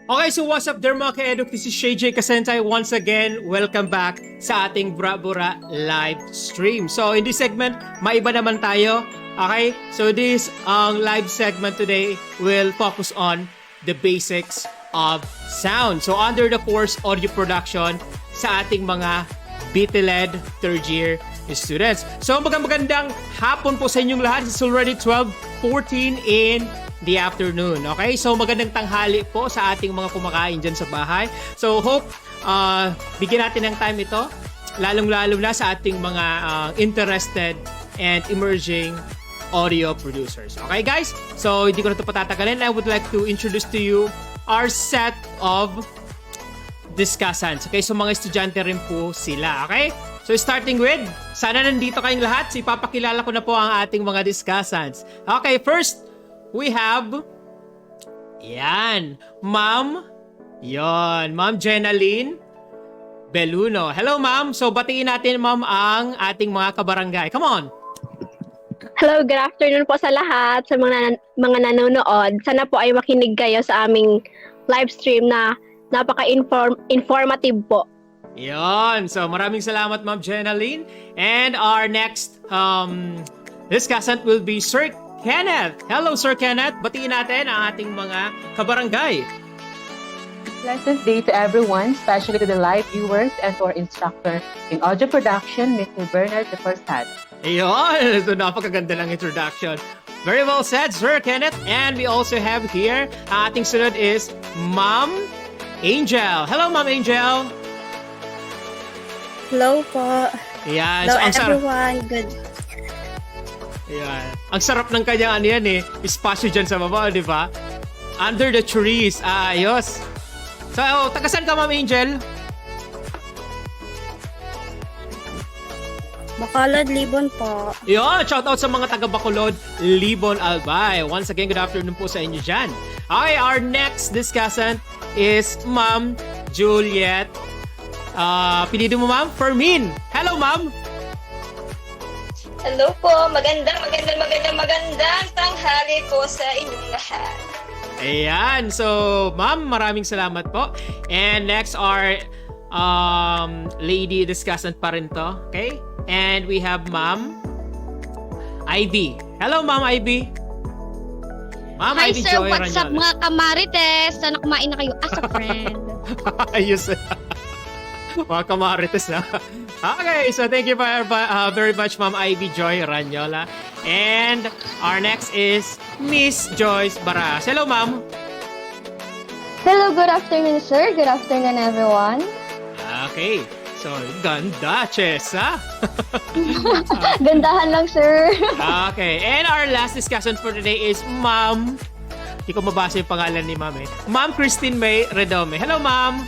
Okay, so what's up there mga ka-eduk? This is JJ Kasentay. Once again, welcome back sa ating Bura live stream. So in this segment, maiba naman tayo. Okay, so this live segment today will focus on the basics of sound. So under the course audio production sa ating mga BTLED third year students. So magandang hapon po sa inyong lahat. It's already 12:14 in the afternoon. Okay? So magandang tanghali po sa ating mga kumakain dyan sa bahay. So hope bigyan natin ng time ito, lalong-lalo na sa ating mga interested and emerging audio producers. Okay guys? So hindi ko na ito patatagalin. I would like to introduce to you our set of discussants. Okay? So mga estudyante rin po sila. Okay? So starting with, sana nandito kayong lahat. So ipapakilala ko na po ang ating mga discussants. Okay, first, we have, Ma'am Jenaline Beluno. Hello, Ma'am. So, batiin natin, Ma'am, ang ating mga kabarangay. Come on. Hello, good afternoon po sa lahat, sa mga nanonood. Sana po ay makinig kayo sa aming live stream na napaka-informative po. Yon. So, maraming salamat, Ma'am Jenaline. And our next discussant will be Sir Kenneth. Hello, Sir Kenneth. Batiin natin ang ating mga kabarangay. Pleasant day to everyone, especially to the live viewers and to our instructor in audio production, Mr. Bernard de Forsad. Ayun! So, napakaganda ng introduction. Very well said, Sir Kenneth. And we also have here, ang ating sunod is Ma'am Angel. Hello, Ma'am Angel. Hello po. Ayan. Hello, So, everyone. Good. Ayan. Ang sarap ng kanyang ano yan eh. Espasyo dyan sa baba, di ba? Under the trees. Ayos. So, tagasan ka, Ma'am Angel? Bacolod, Libon po. Yun, shout out sa mga taga Bacolod, Libon, Albay. Once again, good afternoon po sa inyo dyan. Okay, our next discussant is Ma'am Juliet. Pinido mo, Ma'am? Fermin. Hello, Ma'am. Hello po, magandang tanghali po sa inyong lahat. Ayan, so Ma'am, maraming salamat po. And next our lady discussant pa rin to, okay? And we have Ma'am Ivy. Hello, Ma'am Ivy. Ma'am Hi Ivy sir, Joy what's up Ranyoles. mga kamarites? Sana kumain na kayo as a friend. Ayos. Mga kamarites na. Okay, so thank you very much, Ma'am Ivy Joy Ranyola. And our next is Miss Joyce Baras. Hello, Ma'am. Hello, good afternoon, sir. Good afternoon, everyone. Okay, so ganda, Chessa. Gandahan lang, sir. Okay, and our last discussion for today is Ma'am, hindi ko mabasa yung pangalan ni Ma'am eh. Ma'am Christine May Redome. Hello, Ma'am.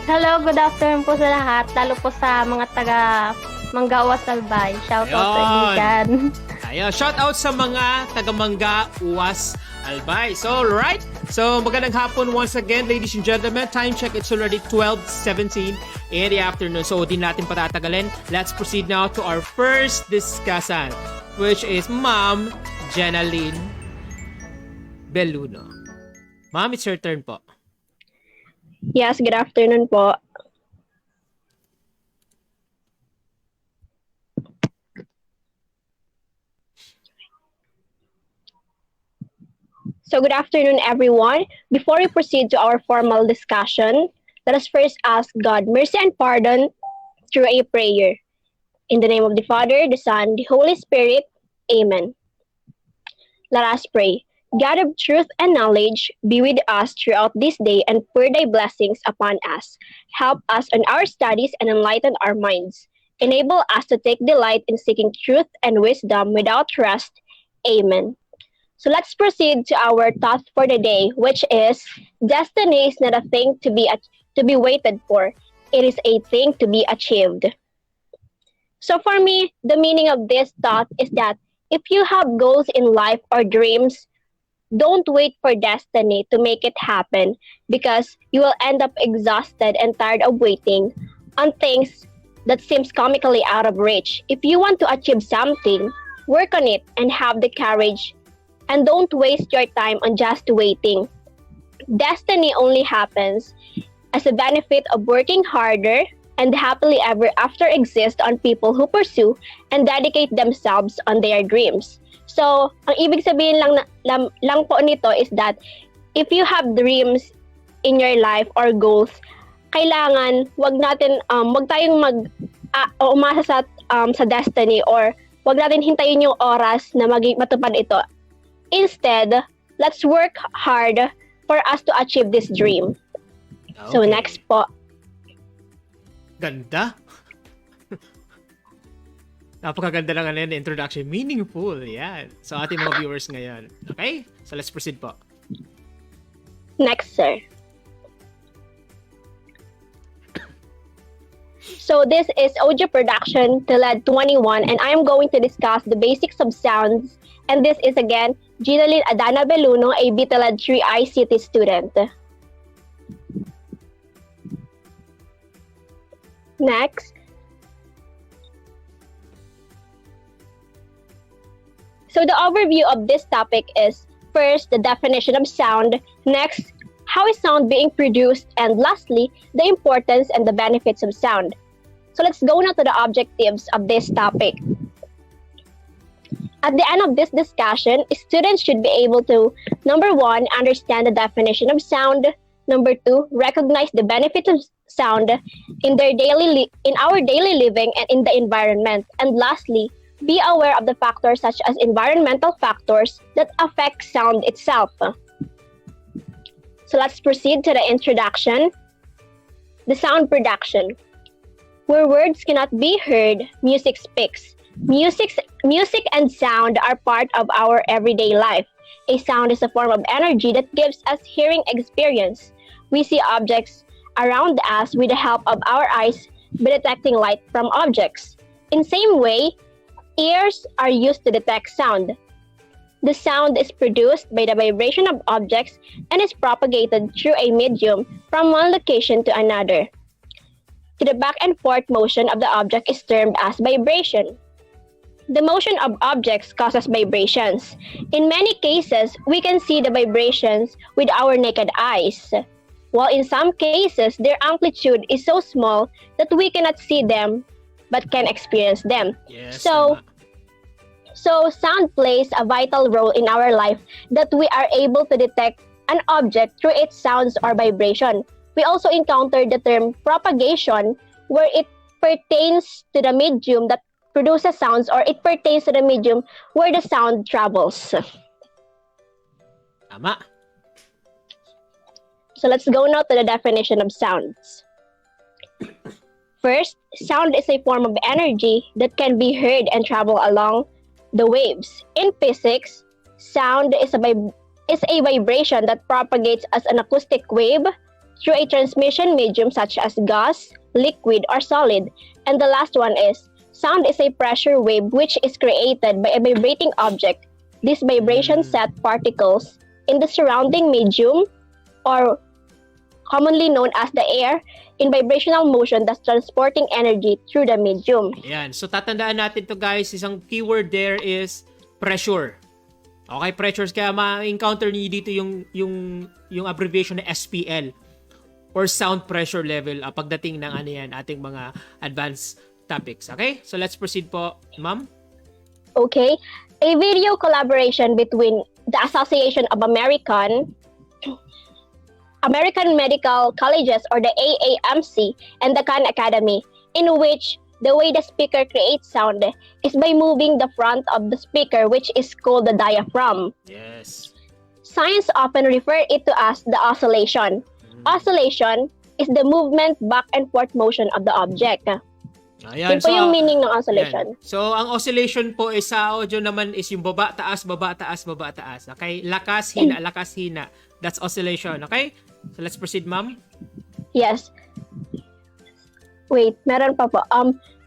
Hello, good afternoon po sa lahat, lalo po sa mga taga Mangawas Albay. Shout out sa inyo dyan. Ayun, shout out sa mga taga Mangga Uwas Albay. So, right. So, magandang hapon once again, ladies and gentlemen. Time check, it's already 12:17 in the afternoon. So, di natin patatagalin. Let's proceed now to our first discussant, which is Ma'am Jenaline Beluno. Ma'am, it's your turn po. Yes, good afternoon po. So good afternoon, everyone. Before we proceed to our formal discussion, let us first ask God mercy and pardon through a prayer. In the name of the Father, the Son, the Holy Spirit. Amen. Let us pray. God of truth and knowledge, be with us throughout this day and pour thy blessings upon us. Help us in our studies and enlighten our minds. Enable us to take delight in seeking truth and wisdom without rest. Amen. So let's proceed to our thought for the day, which is destiny is not a thing to be waited for. It is a thing to be achieved. So for me, the meaning of this thought is that if you have goals in life or dreams, don't wait for destiny to make it happen, because you will end up exhausted and tired of waiting on things that seems comically out of reach. If you want to achieve something, work on it and have the courage And don't waste your time on just waiting. Destiny only happens as a benefit of working harder, and happily ever after exist on people who pursue and dedicate themselves on their dreams. So, ang ibig sabihin lang po nito is that if you have dreams in your life or goals, kailangan wag tayong umasa sa destiny, or wag natin hintayin yung oras na matupad ito. Instead, let's work hard for us to achieve this dream. Okay. So next po. Ganda. Napakaganda lang ano, introduction. Meaningful. Yan. So, ating mga viewers ngayon. Okay? So, let's proceed po. Next, sir. So this is audio production TELED 21, and I am going to discuss the basics of sounds. And this is again Ginalyn Adana Beluno, a BTELED 3 ICT student. Next. So the overview of this topic is first the definition of sound, next how is sound being produced, and lastly the importance and the benefits of sound. So let's go now to the objectives of this topic. At the end of this discussion, students should be able to, number 1, understand the definition of sound, number 2, recognize the benefits of sound in our daily living and in the environment, and lastly, be aware of the factors such as environmental factors that affect sound itself. So let's proceed to the introduction. The sound production. Where words cannot be heard, music speaks. Music and sound are part of our everyday life. A sound is a form of energy that gives us hearing experience. We see objects around us with the help of our eyes by detecting light from objects. In same way, ears are used to detect sound. The sound is produced by the vibration of objects and is propagated through a medium from one location to another. The back and forth motion of the object is termed as vibration. The motion of objects causes vibrations. In many cases, we can see the vibrations with our naked eyes, while in some cases, their amplitude is so small that we cannot see them but can experience them. Yes. So sound plays a vital role in our life that we are able to detect an object through its sounds or vibration. We also encountered the term propagation, where it pertains to the medium that produces sounds, or it pertains to the medium where the sound travels. Tama. So let's go now to the definition of sounds. First, sound is a form of energy that can be heard and travel along the waves. In physics, sound is a vibration that propagates as an acoustic wave through a transmission medium such as gas, liquid, or solid. And the last one is, sound is a pressure wave which is created by a vibrating object. These vibrations set particles in the surrounding medium, or commonly known as the air, in vibrational motion, thus transporting energy through the medium. Yan. So, tatandaan natin to guys. Isang keyword there is pressure. Okay, pressures. Kaya ma-encounter niyo dito yung abbreviation na SPL or sound pressure level pagdating ng ating mga advanced topics. Okay? So, let's proceed po, ma'am. Okay. A video collaboration between the Association of American Medical Colleges, or the AAMC, and the Khan Academy, in which the way the speaker creates sound is by moving the front of the speaker, which is called the diaphragm. Yes. Science often refer it to as the oscillation. Oscillation is the movement back and forth motion of the object. Ayan. Yun po yung meaning ng oscillation. Ayan. So, ang oscillation po is sa audio naman is yung baba, taas, baba, taas, baba, taas. Okay? Lakas, hina, lakas, hina. That's oscillation. Okay? So, let's proceed, ma'am. Yes. Wait, meron pa po.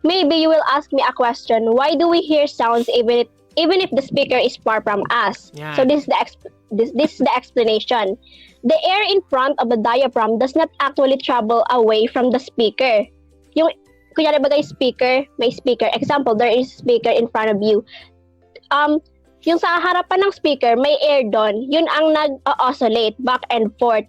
Maybe you will ask me a question. Why do we hear sounds even if the speaker is far from us? Yeah. So this is the explanation. The air in front of the diaphragm does not actually travel away from the speaker. Yung kunyari bagay speaker, may speaker. Example, there is speaker in front of you. yung sa harapan ng speaker, may air doon. Yun ang nag-oscillate back and forth.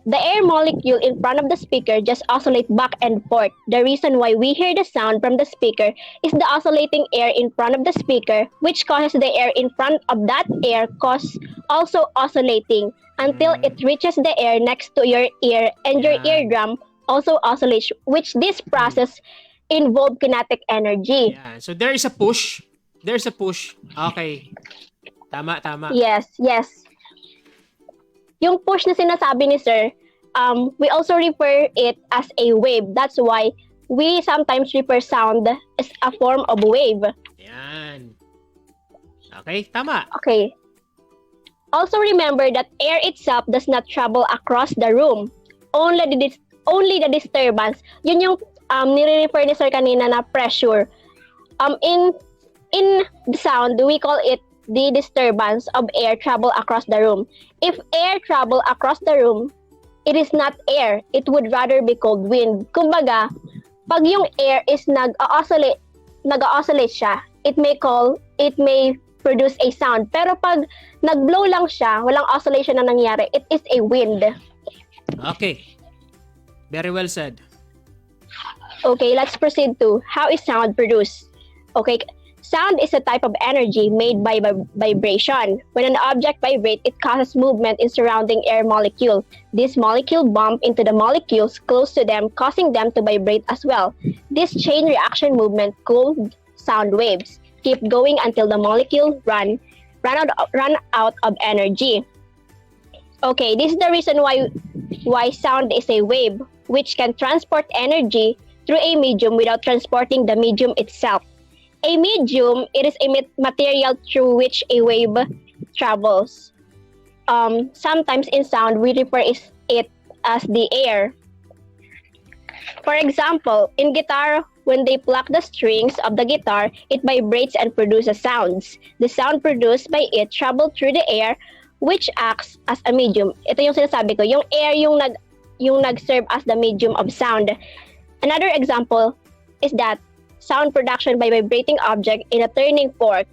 The air molecule in front of the speaker just oscillate back and forth. The reason why we hear the sound from the speaker is the oscillating air in front of the speaker, which causes the air in front of that air also oscillating until it reaches the air next to your ear, and your eardrum also oscillates, which this process involve kinetic energy. Yeah. So there is a push. There's a push. Okay. Tama. Yes. Yung push na sinasabi ni Sir, we also refer it as a wave. That's why we sometimes refer sound as a form of wave. Yan. Okay, tama. Okay. Also remember that air itself does not travel across the room. Only the disturbance. Yun yung nire-refer ni Sir kanina na pressure. In the sound, we call it the disturbance of air travel across the room. If air travel across the room, it is not air. It would rather be called wind. Kumbaga, pag yung air is nag-oscillate siya, it may produce a sound. Pero pag nag-blow lang siya, walang oscillation na nangyari, it is a wind. Okay. Very well said. Okay, let's proceed to how is sound produced. Okay, sound is a type of energy made by vibration. When an object vibrates, it causes movement in surrounding air molecule. This molecule bump into the molecules close to them, causing them to vibrate as well. This chain reaction movement called sound waves. Keep going until the molecule run out of energy. Okay, this is the reason why sound is a wave, which can transport energy through a medium without transporting the medium itself. A medium, it is a material through which a wave travels. Sometimes in sound, we refer it as the air. For example, in guitar, when they pluck the strings of the guitar, it vibrates and produces sounds. The sound produced by it travels through the air, which acts as a medium. Ito yung sinasabi ko, yung air yung nag-serve as the medium of sound. Another example is that sound production by vibrating object in a turning fork.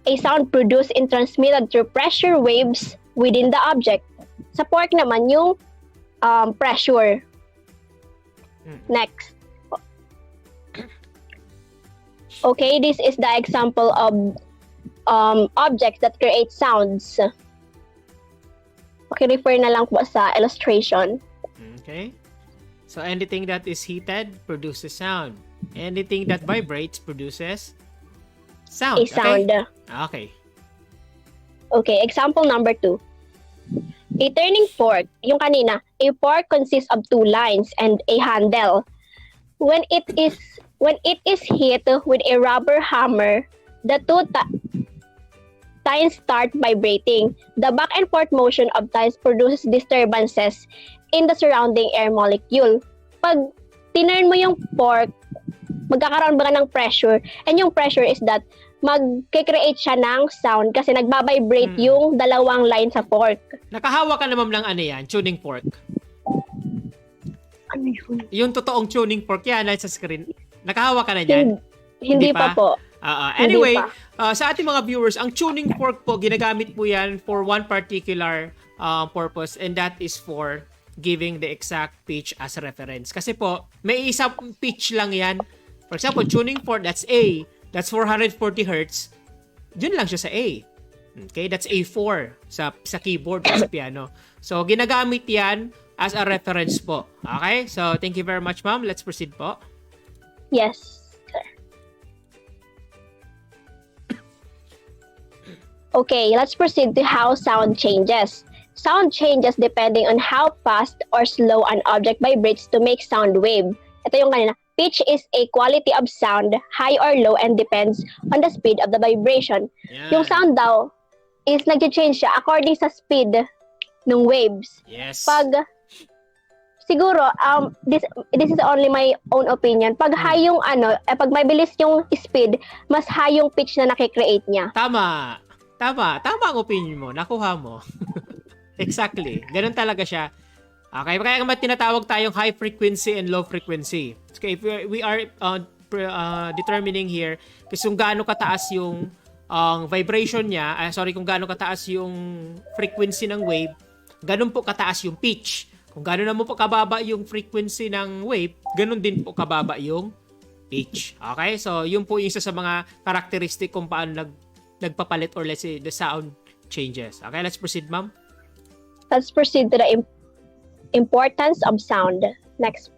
A sound produced and transmitted through pressure waves within the object. Sa fork naman yung pressure. Next. Okay, this is the example of objects that create sounds. Okay, refer na lang po sa illustration. Okay. So anything that is heated produces sound. Anything that vibrates produces sound. A sound. Okay. Okay, example number 2. A turning fork, yung kanina, a fork consists of 2 lines and a handle. When it is hit with a rubber hammer, the 2 tines start vibrating. The back and forth motion of tines produces disturbances in the surrounding air molecule. Pag tinurn mo yung fork, magkakaroon ba ng pressure? And yung pressure is that mag-create siya ng sound kasi nagbabibrate yung dalawang line sa fork. Nakahawa ka naman ng ano yan, tuning fork. Ano yun? Yung totoong tuning fork yan, sa screen. Nakahawa ka na dyan? Hindi pa po. Anyway, Hindi sa ating mga viewers, ang tuning fork po, ginagamit po yan for one particular purpose, and that is for giving the exact pitch as reference. Kasi po, may isang pitch lang yan. For example, tuning fork, that's A. That's 440 Hz. Dun lang siya sa A. Okay, that's A4 sa keyboard o sa piano. So, ginagamit yan as a reference po. Okay? So, thank you very much, ma'am. Let's proceed po. Yes, sir. Okay, let's proceed to how sound changes. Sound changes depending on how fast or slow an object vibrates to make sound wave. Ito yung kanina. Pitch is a quality of sound, high or low, and depends on the speed of the vibration. Yeah. Yung sound daw is nag-change siya according sa speed ng waves. Yes. Pag siguro this is only my own opinion. Pag high yung pag mabilis yung speed, mas high yung pitch na nakikreate niya. Tama ang opinion mo. Nakuha mo. Exactly. Ganun talaga siya. Okay, kaya naman tinatawag tayong high frequency and low frequency. Okay, if we are determining here kung gaano kataas yung ang vibration niya, kung gaano kataas yung frequency ng wave, ganun po kataas yung pitch. Kung gaano naman po kababa yung frequency ng wave, ganun din po kababa yung pitch. Okay? So, yun po yung isa sa mga characteristic kung paano nagpapalit or let's say the sound changes. Okay, let's proceed, ma'am. Let's proceed to the importance of sound. Next.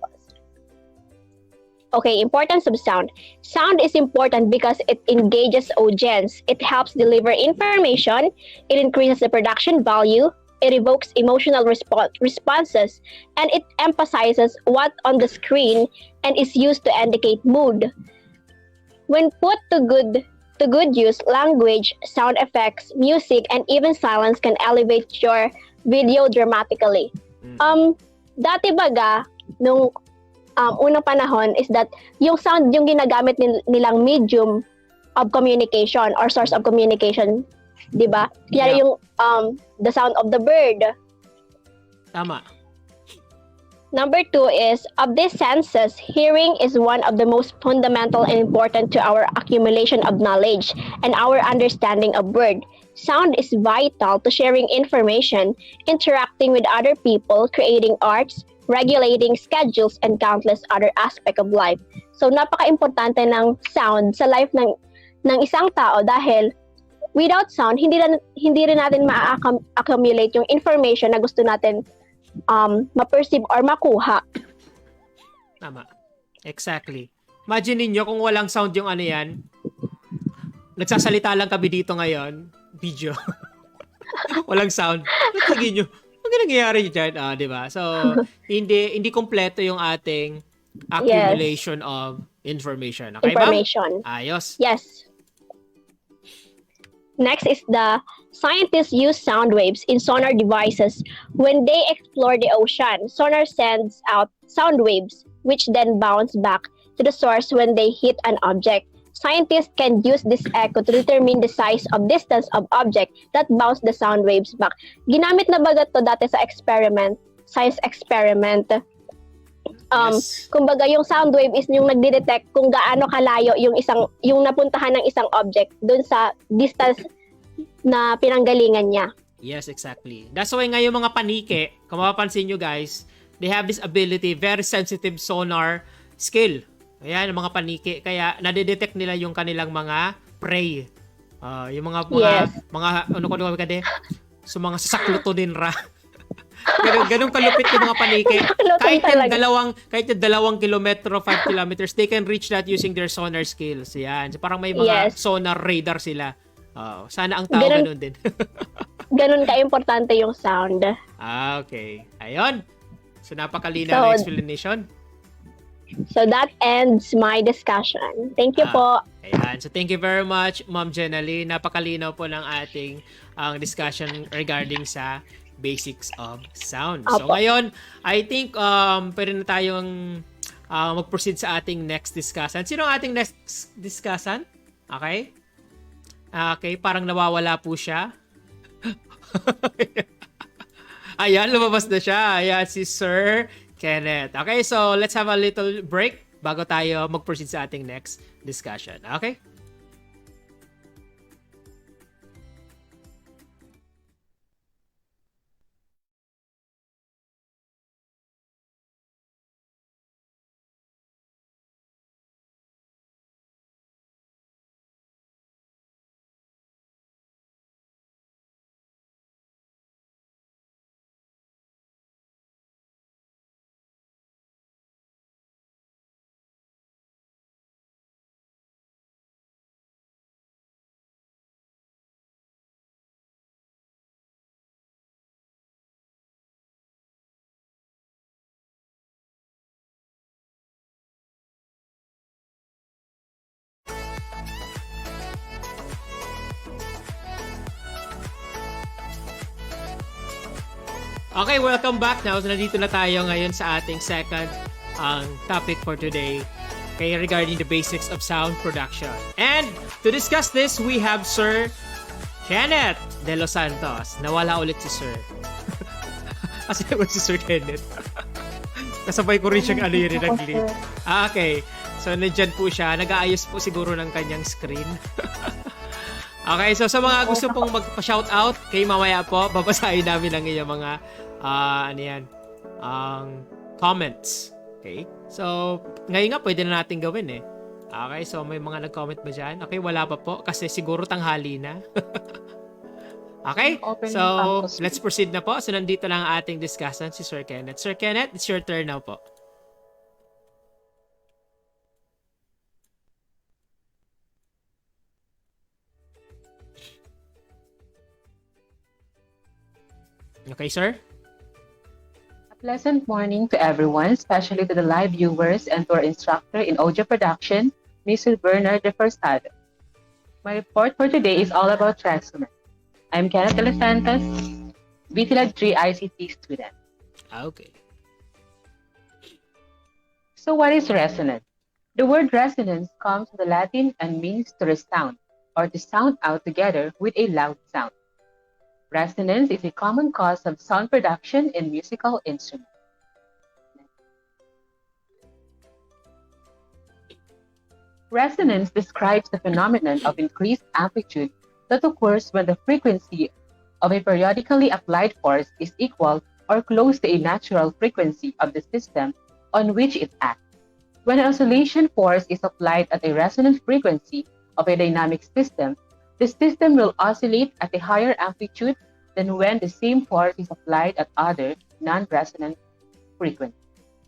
Okay, importance of sound. Sound is important because it engages audience. It helps deliver information. It increases the production value. It evokes emotional responses. And it emphasizes what on the screen and is used to indicate mood. When put to good use, language, sound effects, music, and even silence can elevate your video dramatically. Dati baga, nung unang panahon is that yung sound yung ginagamit nilang medium of communication or source of communication, 'di ba? Kaya yung the sound of the bird. Tama. Number 2 is, of these senses, hearing is one of the most fundamental and important to our accumulation of knowledge and our understanding of word. Sound is vital to sharing information, interacting with other people, creating arts, regulating schedules, and countless other aspects of life. So, napaka-importante ng sound sa life ng isang tao dahil without sound, hindi rin natin ma-accumulate yung information na gusto natin ma-perceive or makuha. Tama. Exactly. Imagine niyo kung walang sound yung ano yan. Nagsasalita lang kami dito ngayon. Video. Walang sound. Tingin nyo. Ano nangyayari dyan? Di ba? So, hindi kompleto yung ating accumulation of information. Okay, information. ma'am? Ayos. Yes. Next is the scientists use sound waves in sonar devices. When they explore the ocean, sonar sends out sound waves, which then bounce back to the source when they hit an object. Scientists can use this echo to determine the size of distance of object that bounce the sound waves back. Ginamit na baga to dati sa science experiment. Yes. Kumbaga yung sound wave is yung nagde-detect kung gaano kalayo yung napuntahan ng isang object dun sa distance na pinanggalingan niya. Yes, exactly. That's why ngayon mga panike, kung mapapansin nyo guys, they have this ability, very sensitive sonar skill. Ayan, mga panike. Kaya nadedetect nila yung kanilang mga prey. Yung mga so mga sasakluto din ra. Ganun kalupit yung mga panike. Kahit yung 2 kilometro, 5 kilometers, they can reach that using their sonar skills. Yan. So parang may mga sonar radar sila. Sana ang tao ganun din. Ganun ka-importante yung sound. Okay. Ayun. So napakalinaw na explanation. So that ends my discussion. Thank you po. Ayan. So thank you very much, Ma'am Jenalie. Napakalinaw po ng ating discussion regarding sa basics of sound. So ngayon, I think pwede na tayong mag-proceed sa ating next discussion. Sino ang ating next discussion? Okay? Okay, parang nawawala po siya. Ayan, lumabas na siya. Ayan, si Sir Kenneth. Okay, so let's have a little break bago tayo mag-proceed sa ating next discussion. Okay? Okay, welcome back now. So, nandito na tayo ngayon sa ating second topic for today. Okay, regarding the basics of sound production. And to discuss this, we have Sir Kenneth De Los Santos. Nawala ulit si Sir. Kasi naman si Sir Kenneth. Kasabay ko rin siyang yun nag-lead. Okay. So, nandyan po siya. Nag-aayos po siguro ng kanyang screen. Okay, so sa mga gusto pong magpa-shoutout, kay mamaya po, babasahin namin ang inyong mga, comments. Okay? So, ngayon nga, pwede na natin gawin eh. Okay, so may mga nag-comment ba dyan? Okay, wala pa po, kasi siguro tanghali na. Okay, Open so yung campus. let's proceed na po. So, nandito lang ang ating discussant, si Sir Kenneth. Sir Kenneth, it's your turn now po. Okay, sir? A pleasant morning to everyone, especially to the live viewers and to our instructor in audio production, Mr. Bernard de Forsado. My report for today is all about resonance. I'm Kenneth De Los Santos, BTLAG 3 ICT student. Okay. So what is resonance? The word resonance comes from the Latin and means to resound, or to sound out together with a loud sound. Resonance is a common cause of sound production in musical instruments. Resonance describes the phenomenon of increased amplitude that occurs when the frequency of a periodically applied force is equal or close to a natural frequency of the system on which it acts. When an oscillation force is applied at a resonant frequency of a dynamic system, the system will oscillate at a higher amplitude than when the same force is applied at other non-resonant frequencies.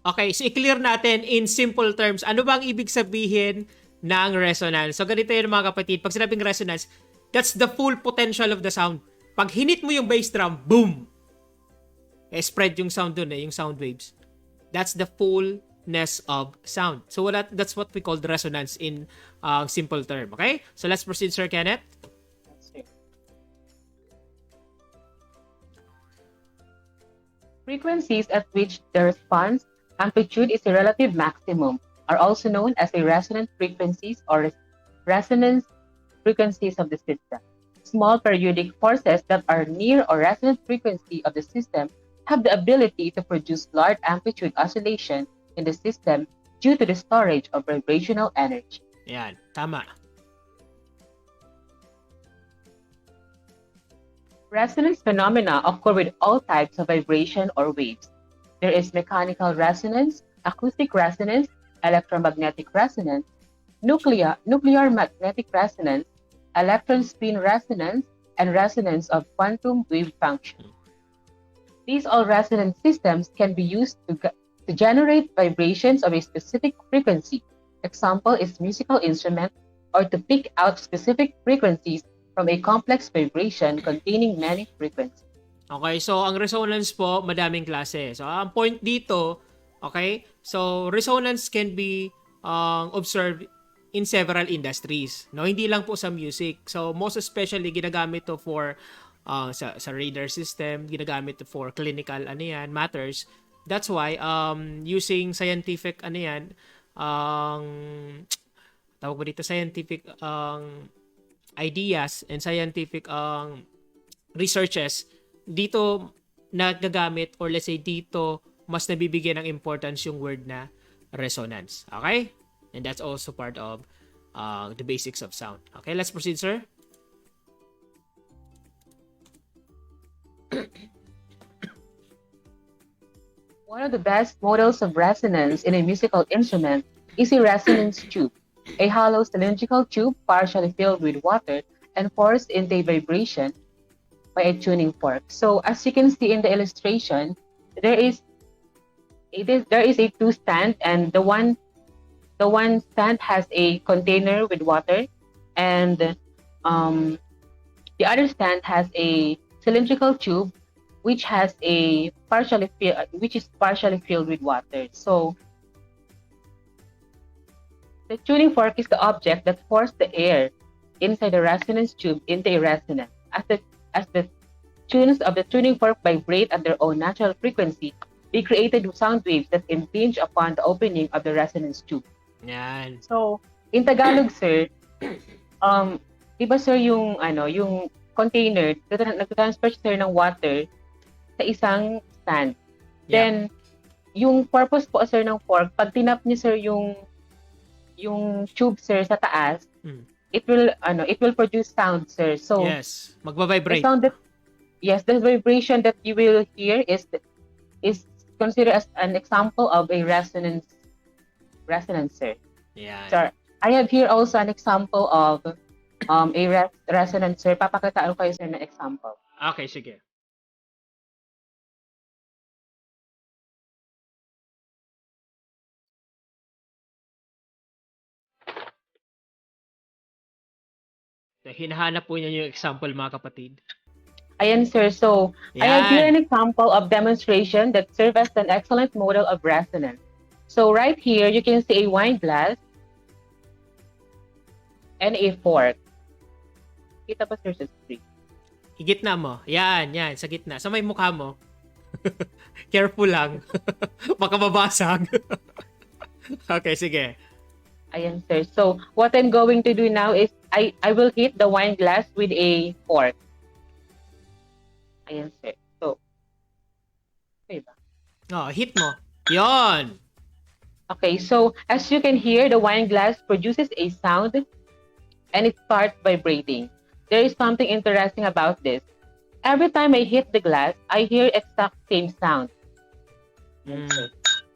Okay, so i-clear natin in simple terms, ano bang ibig sabihin ng resonance? So ganito yun mga kapatid, pag sinabing resonance, that's the full potential of the sound. Pag hinit mo yung bass drum, boom! Spread yung sound dun yung sound waves. That's the fullness of sound. So that's what we call the resonance in simple term. Okay? So let's proceed, Sir Kenneth. Frequencies at which the response amplitude is a relative maximum are also known as the resonant frequencies or resonance frequencies of the system. Small periodic forces that are near or resonant frequency of the system have the ability to produce large amplitude oscillation in the system due to the storage of vibrational energy. Yan, tama. Resonance phenomena occur with all types of vibration or waves. There is mechanical resonance, acoustic resonance, electromagnetic resonance, nuclear magnetic resonance, electron spin resonance, and resonance of quantum wave function. These all resonance systems can be used to generate vibrations of a specific frequency. Example is musical instrument, or to pick out specific frequencies from a complex vibration containing many frequencies. Okay, so ang resonance po, madaming klase. So ang point dito, okay, so resonance can be observed in several industries. No, hindi lang po sa music. So most especially ginagamit to for sa radar system, ginagamit to for clinical matters. That's why using scientific tawag ba dito, scientific ideas and scientific researches, dito nagagamit, or let's say dito mas nabibigyan ng importance yung word na resonance. Okay? And that's also part of the basics of sound. Okay, let's proceed, sir. One of the best models of resonance in a musical instrument is a resonance tube, a hollow cylindrical tube partially filled with water and forced into a vibration by a tuning fork. So as you can see in the illustration, there is a two stand, and the one stand has a container with water, and the other stand has a cylindrical tube which is partially filled with water. So the tuning fork is the object that forced the air inside the resonance tube into a resonance. As the tunes of the tuning fork vibrate at their own natural frequency, they created sound waves that impinge upon the opening of the resonance tube. Yan. So, in Tagalog, sir, diba sir yung container, nag-transfer sir ng water sa isang stand. Yeah. Then, yung purpose po sir ng fork, pag tinap niyo sir yung tube sir sa taas, it will produce sound, sir. So Yes. the Magba-vibrate. sound that yes, the vibration that you will hear is considered as an example of a resonancer. Yan. So I have here also an example of a resonancer. Papakitaan ko kayo sir na example. Okay, sige. So, hinahanap po niya yung example, mga kapatid. Ayan, sir. So, I have here Yan. an example of demonstration that serves as an excellent model of resonance. So, right here, you can see a wine glass and a fork. Kita ba, sir, sa screen? Higitna mo. Yan, yan. Sa gitna. Sa may mukha mo. Careful lang. Baka mabasag. Okay, sige. Ayan, sir. So, what I'm going to do now is I will hit the wine glass with a fork. Ayan, sir. So, okay ba? Oh, hit mo. Yon. Okay, so as you can hear, the wine glass produces a sound and it starts vibrating. There is something interesting about this. Every time I hit the glass, I hear exact same sound. Mm.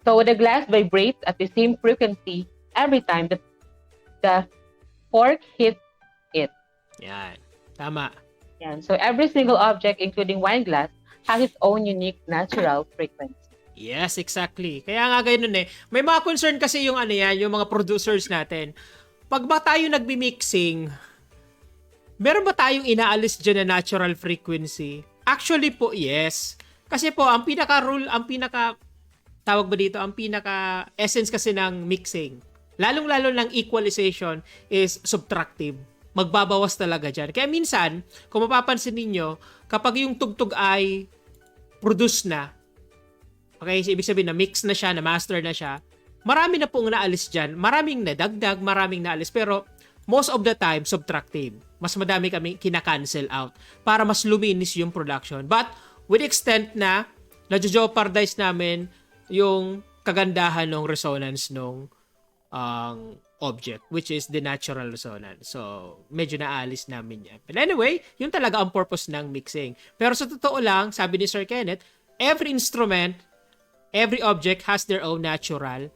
So the glass vibrates at the same frequency every time the fork hits it. Yan. Tama. Yan. So every single object, including wine glass, has its own unique natural frequency. Yes, exactly. Kaya nga ganun eh. May mga concern kasi yung ano yan, yung mga producers natin. Pag ba tayo nagbi-mixing, meron ba tayong inaalis dyan na natural frequency? Actually po, yes. Kasi po, ang pinaka-rule, tawag ba dito, ang pinaka-essence kasi ng mixing, lalong-lalo ng equalization is subtractive. Magbabawas talaga dyan. Kaya minsan, kung mapapansin ninyo, kapag yung tugtog ay produce na, okay, so ibig sabihin na mix na siya, na master na siya, marami na pong naalis dyan. Maraming nadagdag, maraming naalis. Pero most of the time, subtractive. Mas madami kami kina-cancel out para mas luminis yung production. But with the extent na na-jeopardize namin yung kagandahan ng resonance ng object, which is the natural resonance. So, medyo naalis namin yan. But anyway, yun talaga ang purpose ng mixing. Pero sa totoo lang, sabi ni Sir Kenneth, every instrument, every object has their own natural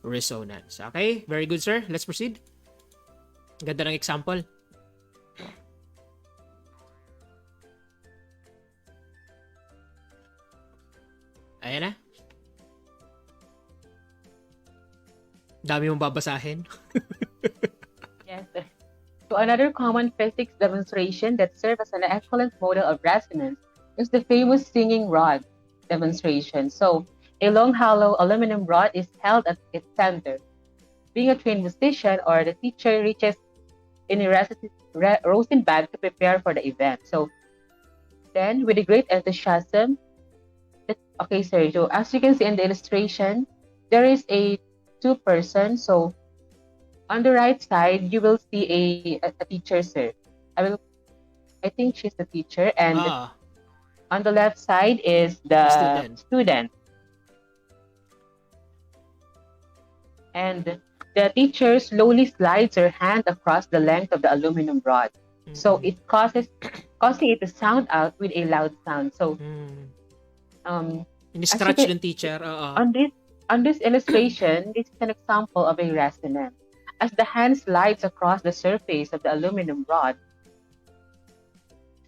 resonance. Okay? Very good, sir. Let's proceed. Ganda ng example. Ayan na. Dami mong babasahin. Yes. So another common physics demonstration that serves as an excellent model of resonance is the famous singing rod demonstration. So a long hollow aluminum rod is held at its center. Being a trained musician or the teacher reaches in a rosin bag to prepare for the event. So then with a great enthusiasm, okay, sir. So as you can see in the illustration, there is a two person. So on the right side, you will see a teacher, sir. I think she's the teacher, and on the left side is the student. And the teacher slowly slides her hand across the length of the aluminum rod. Mm-hmm. So it causing it to sound out with a loud sound. So in-scratch ng teacher. On this illustration, this is an example of a resonance. As the hand slides across the surface of the aluminum rod,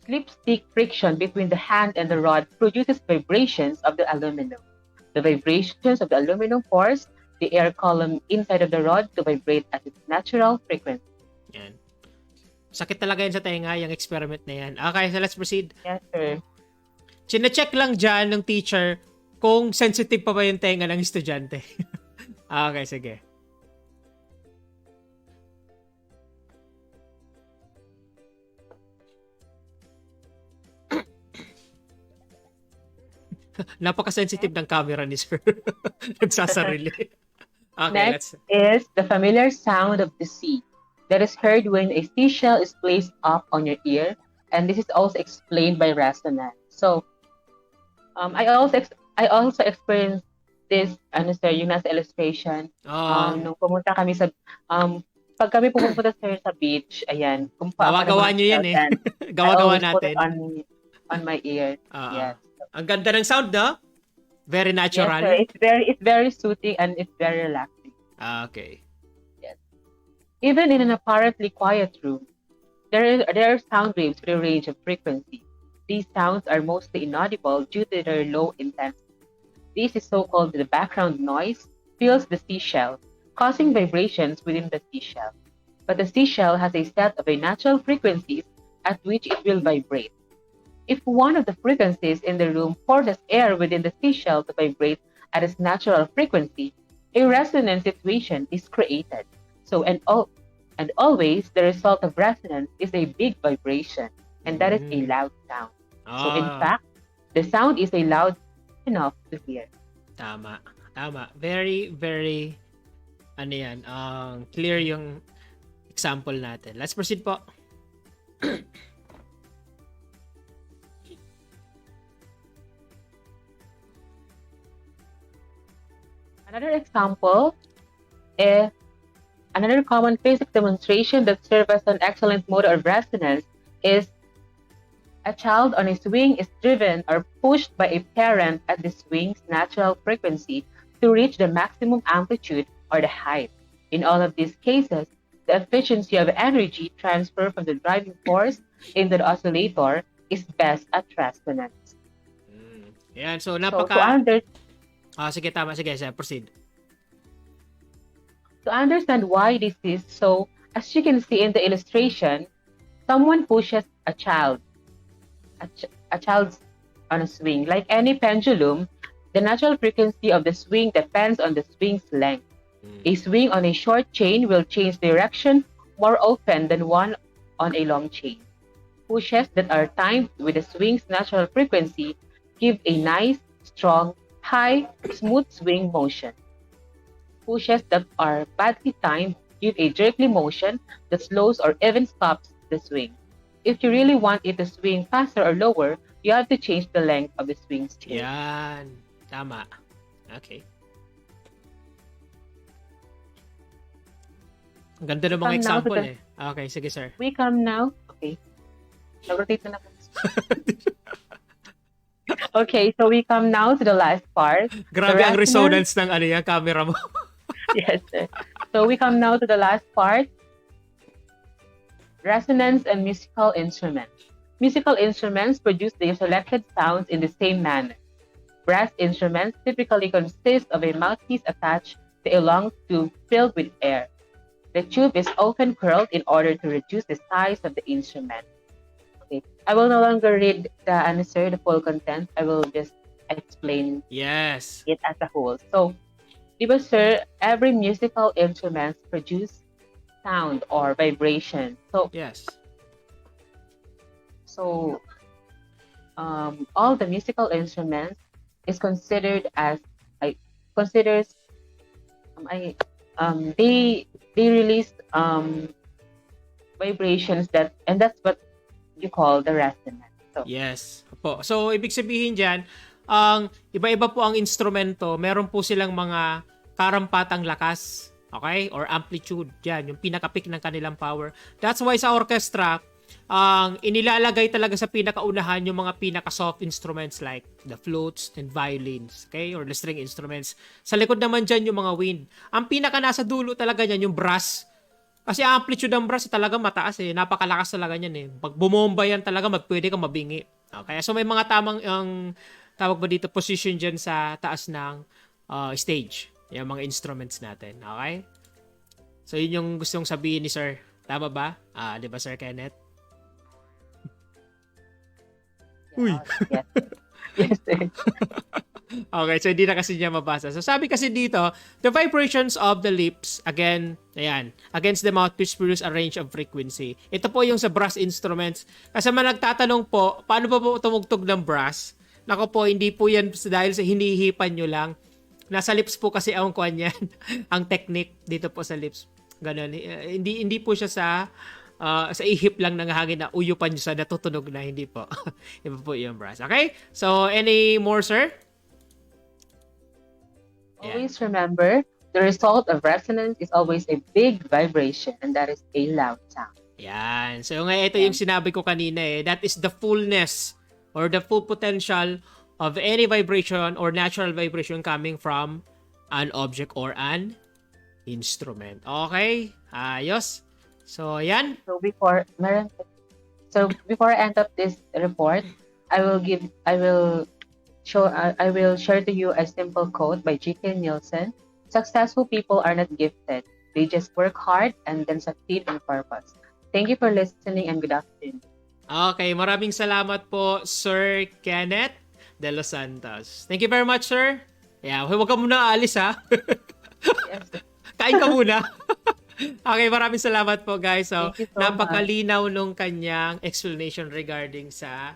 slipstick friction between the hand and the rod produces vibrations of the aluminum. The vibrations of the aluminum force the air column inside of the rod to vibrate at its natural frequency. Yan. Sakit talaga yan sa tenga, yung experiment na yan. Okay, so let's proceed. Yes, sir. Chine-check lang dyan ng teacher kung sensitive pa ba yung tenga ng estudyante. Okay, sige. Napaka-sensitive ng camera ni sir. Nagsasarili. Okay, next is the familiar sound of the sea that is heard when a seashell is placed up on your ear, and this is also explained by resonance. So, I also experienced this, sir, yung nasa illustration. Nung pumunta kami sa pag kami pumupunta sa beach, ayan, kung pa ako Gawa-gawa ng mga nyo yan eh. then, I Gawa-gawa always put it natin. on my ear. Oo. Yes. Ang ganda ng sound, no? Very Yes, natural. sir. It's very soothing and it's very relaxing. Okay. Yes. Even in an apparently quiet room, there are sound waves with a range of frequency. These sounds are mostly inaudible due to their low intensity. This is so-called the background noise fills the seashell, causing vibrations within the seashell. But the seashell has a set of natural frequencies at which it will vibrate. If one of the frequencies in the room forces air within the seashell to vibrate at its natural frequency, a resonance situation is created. So, and always the result of resonance is a big vibration, and that is a loud sound. So, in fact, the sound is a loud enough to hear. Tama. Very, very, clear yung example natin. Let's proceed po. Another example is another common physics demonstration that serves as an excellent model of resonance is a child on a swing is driven or pushed by a parent at the swing's natural frequency to reach the maximum amplitude or the height. In all of these cases, the efficiency of energy transfer from the driving force into the oscillator is best at resonance. Yan, so sige, tama. Sige, proceed. To understand why this is so, as you can see in the illustration, someone pushes a child on a swing. Like any pendulum, the natural frequency of the swing depends on the swing's length. A swing on a short chain will change direction more often than one on a long chain. Pushes that are timed with the swing's natural frequency give a nice, strong, high, smooth swing motion. Pushes that are badly timed give a jerky motion that slows or even stops the swing. If you really want it to swing faster or lower, you have to change the length of the swing chain. Yan. Tama. Okay. Ang ganda ng mga example eh. Okay, sige sir. We come now. Okay. Nag-rotate na naman. Okay, so we come now to the last part. Grabe ang resonance ng camera mo. Yes, sir. So we come now to the last part. Resonance and musical instruments. Musical instruments produce their selected sounds in the same manner. Brass instruments typically consist of a mouthpiece attached to a long tube filled with air. The tube is often curled in order to reduce the size of the instrument. Okay, I will no longer read the answer, the full content. I will just explain it as a whole. So, sir, every musical instrument produce sound or vibration. So, So, all the musical instruments is considered as they release vibrations and that's what you call the resonance. So, yes. Po. So, ibig sabihin dyan, ang iba-iba po ang instrumento, meron po silang mga karampatang lakas, okay? Or amplitude, dyan, yung pinaka-peak ng kanilang power. That's why sa orchestra, ang inilalagay talaga sa pinakaunahan yung mga pinaka-soft instruments like the flutes and violins, okay? Or the string instruments. Sa likod naman dyan yung mga wind. Ang pinaka nasa dulo talaga niyan yung brass. Kasi amplitude ng brass talaga mataas eh. Napakalakas talaga niyan eh. Pag bumomba yan talaga, pwede kang mabingi. Okay? So may mga tamang tawag ba dito, position dyan sa taas ng stage. Yung mga instruments natin. Okay? So yun yung gustong sabihin ni Sir. Tama ba? Di ba Sir Kenneth? Uy. Yes. Yes, sir. Okay, so hindi na kasi niya mabasa. So sabi kasi dito, the vibrations of the lips, again, ayan, against the mouthpiece produce a range of frequency. Ito po yung sa brass instruments. Kasi man nagtatanong po, paano ba po tumugtog ng brass? Nako po, hindi po yan dahil sa hinihipan nyo lang. Nasa lips po kasi ang kuwan yan. Ang technique dito po sa lips. Ganun. Hindi po siya sa ihip lang ng hangin na uyupan nyo sa natutunog na, hindi po. Iba po yung brass. Okay? So, any more, sir? Always remember, The result of resonance is always a big vibration, and that is a loud sound. Yan. So nga ito yung sinabi ko kanina eh. That is the fullness or the full potential of any vibration or natural vibration coming from an object or an instrument. Okay? Ayos. So, yan. So before I end up this report, I will share to you a simple quote by G.K. Nielsen. Successful people are not gifted. They just work hard and then succeed on purpose. Thank you for listening and good afternoon. Okay, maraming salamat po, Sir Kenneth De Los Santos. Thank you very much, sir. Yeah, huwag ka muna aalis, ha? Yes. Kain ka muna. Okay, maraming salamat po, guys. So, Thank you so napakalinaw nung kanyang explanation regarding sa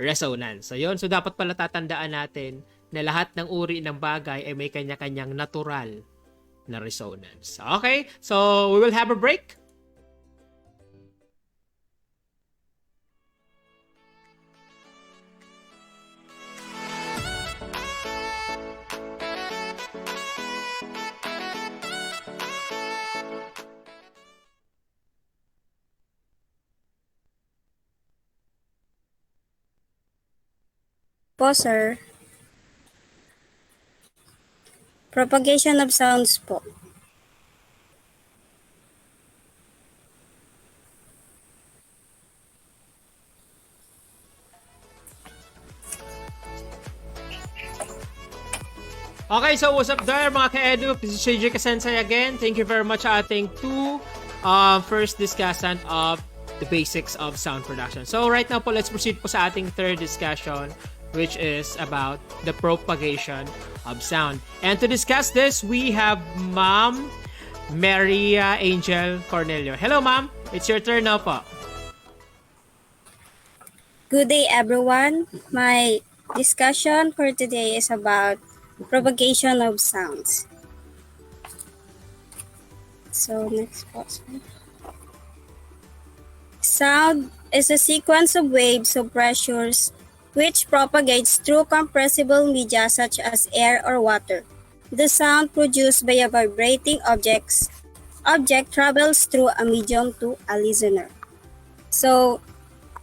resonance. So, yun. So, dapat pala tatandaan natin na lahat ng uri ng bagay ay may kanya-kanyang natural na resonance. Okay? So, we will have a break. Po, sir. Propagation of sounds po. Okay, so what's up there mga ka-edu? This is JJ Kasensay again. Thank you very much sa ating two first discussant of the basics of sound production. So right now po, let's proceed po sa ating third discussion, which is about the propagation of sound. And to discuss this, we have Ma'am Maria Angel Cornelio. Hello, Ma'am. It's your turn now po. Good day, everyone. My discussion for today is about propagation of sounds. So, next po, sir. Sound is a sequence of waves of pressures which propagates through compressible media such as air or water. The sound produced by a vibrating object travels through a medium to a listener. So,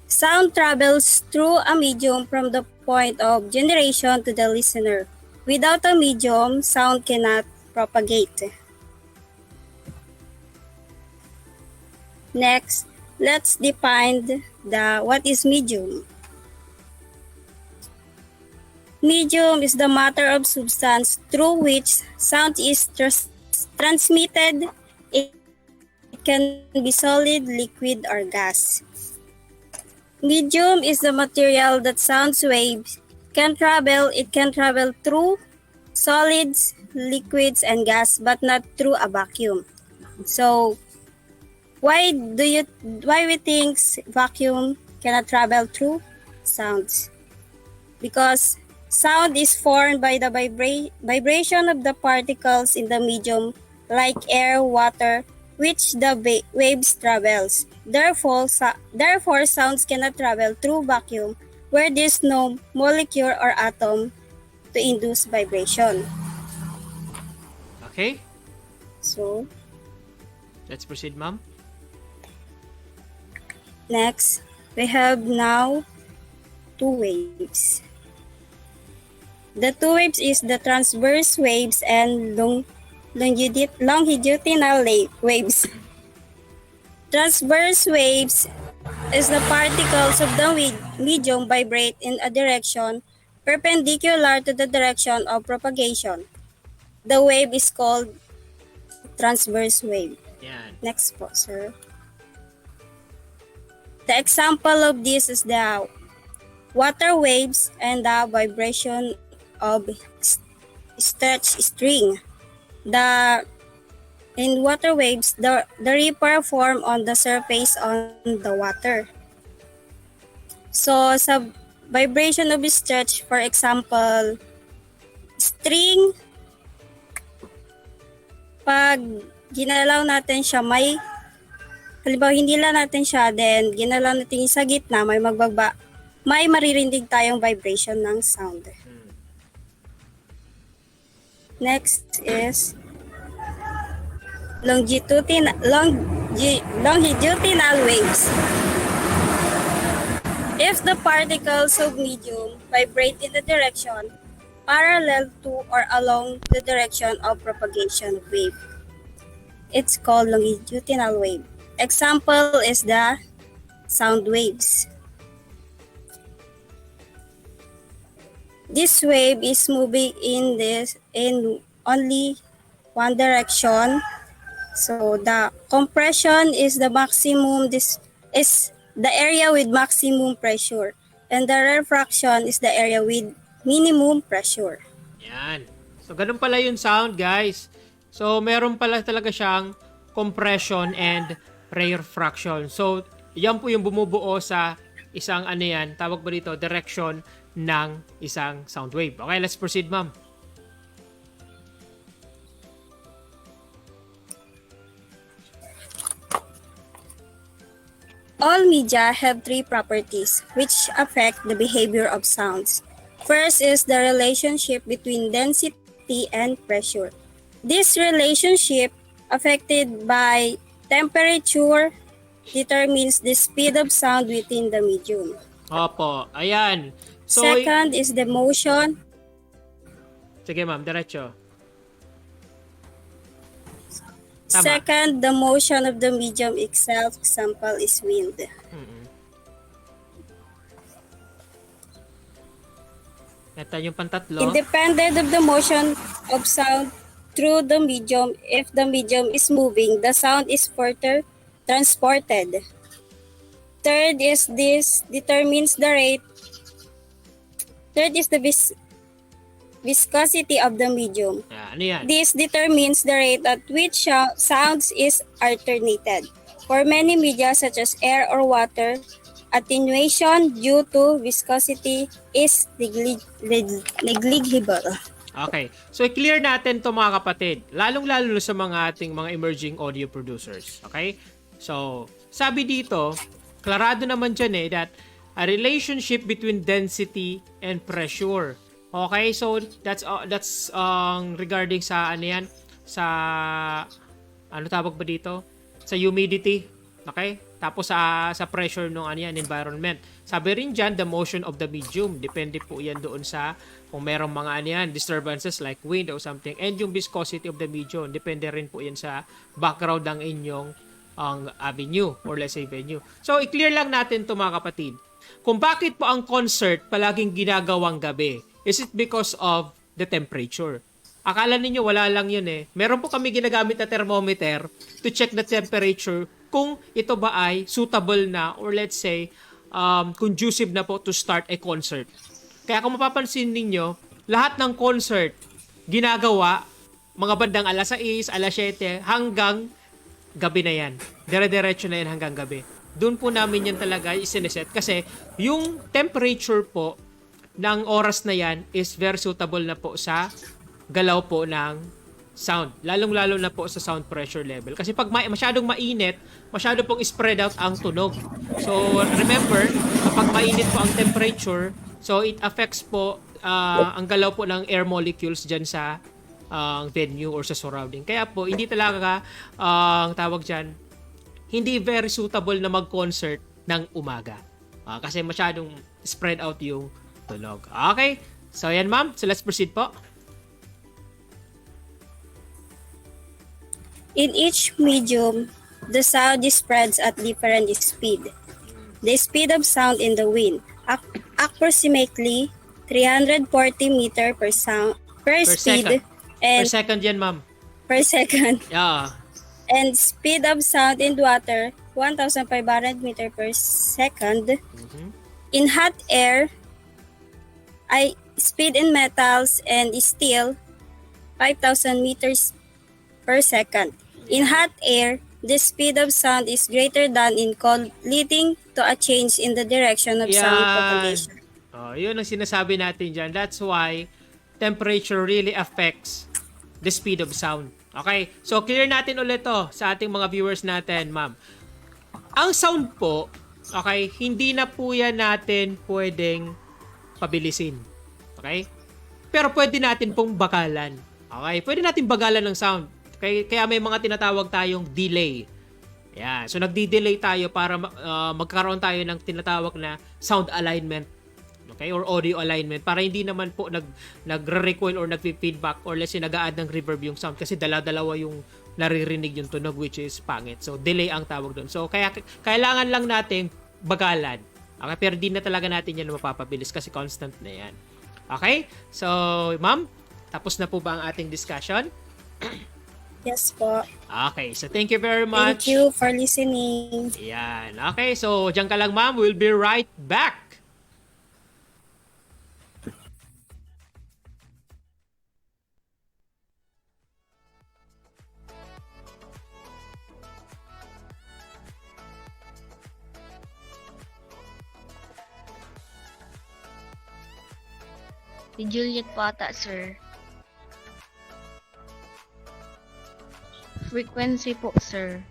sound travels through a medium from the point of generation to the listener. Without a medium, sound cannot propagate. Next, let's define what is medium. Medium is the matter of substance through which sound is transmitted. It can be solid, liquid, or gas. Medium is the material that sound waves can travel. It can travel through solids, liquids, and gas, but not through a vacuum. So, why we think vacuum cannot travel through sounds? Because sound is formed by the vibration of the particles in the medium, like air, water, which the waves travels. Therefore, sounds cannot travel through vacuum, where there is no molecule or atom to induce vibration. Okay? So, Let's proceed, Ma'am. next, we have now two waves. The two waves is the transverse waves and longitudinal waves. Transverse waves is the particles of the medium vibrate in a direction perpendicular to the direction of propagation. The wave is called transverse wave. Yan. Next po, sir. The example of this is the water waves and the vibration of stretched string. In water waves, the ripple form on the surface on the water. So, sa vibration of stretch, for example, string, pag ginalaw natin siya, halimbawa hindi lang natin siya, then ginalaw natin yung sa gitna, may maririnig tayong vibration ng sound. Next is longitudinal waves. If the particles of medium vibrate in the direction parallel to or along the direction of propagation wave, it's called longitudinal wave. Example is the sound waves. This wave is moving in only one direction. So the compression is the maximum. This is the area with maximum pressure, and the refraction is the area with minimum pressure. Yan. So, ganun pala yung sound, guys. So, meron pala talaga siyang compression and rarefaction. So, yan po yung bumubuo sa isang tawag ba dito, direction ng isang sound wave. Okay, let's proceed, ma'am. All media have three properties which affect the behavior of sounds. First is the relationship between density and pressure. This relationship, affected by temperature, determines the speed of sound within the medium. Opo, ayan. So, Second is the motion. sige ma'am, diretso. Tama. Second, the motion of the medium itself. Example is wind. Ito yung pantatlo. Independent of the motion of sound through the medium, if the medium is moving, the sound is further transported. Third is this determines the rate. Third is the viscosity of the medium. Ano yan? This determines the rate at which sounds is alternated. For many media such as air or water, attenuation due to viscosity is negligible. Okay. So, i-clear natin to mga kapatid. Lalong-lalo sa mga ating mga emerging audio producers. Okay? So, sabi dito, klarado naman dyan that a relationship between density and pressure. Okay? So, that's regarding sa sa tawag ba dito? Sa humidity. Okay? Tapos sa pressure ng environment. Sabi rin dyan, the motion of the medium. Depende po yan doon sa kung merong mga disturbances like wind or something. And yung viscosity of the medium. Depende rin po yan sa background ng inyong avenue or let's say venue. So, i-clear lang natin to mga kapatid. Kung bakit po ang concert palaging ginagawang gabi, is it because of the temperature? Akala ninyo wala lang yun Meron po kami ginagamit na thermometer to check the temperature kung ito ba ay suitable na or let's say conducive na po to start a concert. Kaya kung mapapansin ninyo, lahat ng concert ginagawa mga bandang alas 6, alas 7 hanggang gabi na yan. Dire-diretso na yan hanggang gabi. Doon po namin yan talaga isineset kasi yung temperature po ng oras na yan is very suitable na po sa galaw po ng sound. Lalong-lalo na po sa sound pressure level. Kasi pag masyadong mainit, masyado pong spread out ang tunog. So, remember, kapag mainit po ang temperature, so it affects po ang galaw po ng air molecules dyan sa venue or sa surrounding. Kaya po, hindi talaga tawag dyan, hindi very suitable na mag-concert ng umaga. Kasi masyadong spread out yung tunog. Okay? So, yan ma'am. So, let's proceed po. In each medium, the sound spreads at different speed. The speed of sound in the wind, approximately 340 meter per speed. Second. And Per second yan, ma'am. per second. Yeah. And speed of sound in water, 1,500 meter per second. In hot air, speed in metals and steel, 5,000 meters per second. In hot air, the speed of sound is greater than in cold, leading to a change in the direction of sound propagation. Yun ang sinasabi natin dyan. That's why temperature really affects the speed of sound. Okay? So, clear natin ulit to sa ating mga viewers natin, ma'am. Ang sound po, okay, hindi na po yan natin pwedeng pabilisin. Okay? Pero pwede natin pong bagalan. Okay? Pwede natin bagalan ng sound. Kaya may mga tinatawag tayong delay. Yan. So nagdi-delay tayo para magkaroon tayo ng tinatawag na sound alignment. Okay? Or audio alignment para hindi naman po nagre-recoil or nagfi-feedback or let's say nag-a-add ng reverb yung sound kasi dala-dalawa yung naririnig yung tunog which is pangit. So delay ang tawag doon. So kaya kailangan lang nating bagalan. Okay? Pero di na talaga natin yan mapapabilis kasi constant na yan. Okay? So, ma'am, tapos na po ba ang ating discussion? Yes po. Okay, so thank you very much. Thank you for listening. Yan. Okay, so diyan ka lang ma'am. We'll be right back. Si Juliet po ata, sir. Frequency po, sir.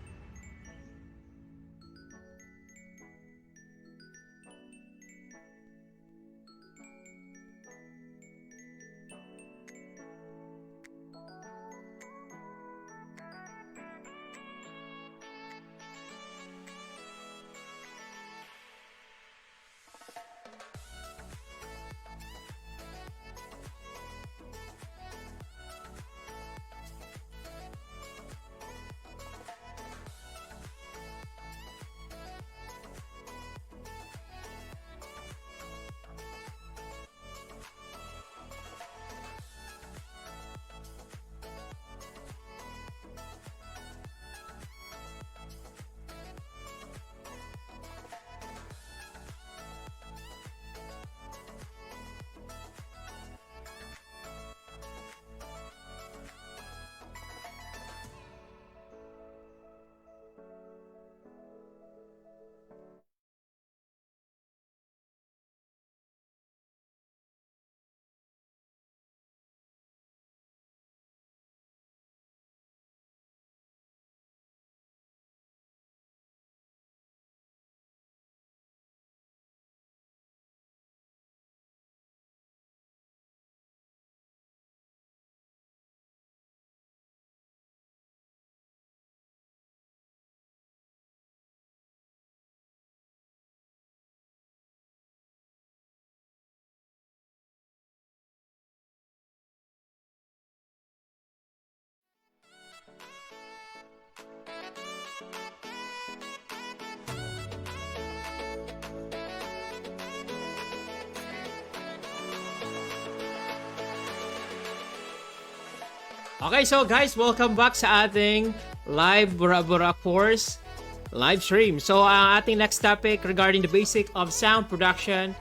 Okay, so guys, welcome back sa ating live Bura-Bura course live stream. So, ang ating next topic regarding the basic of sound production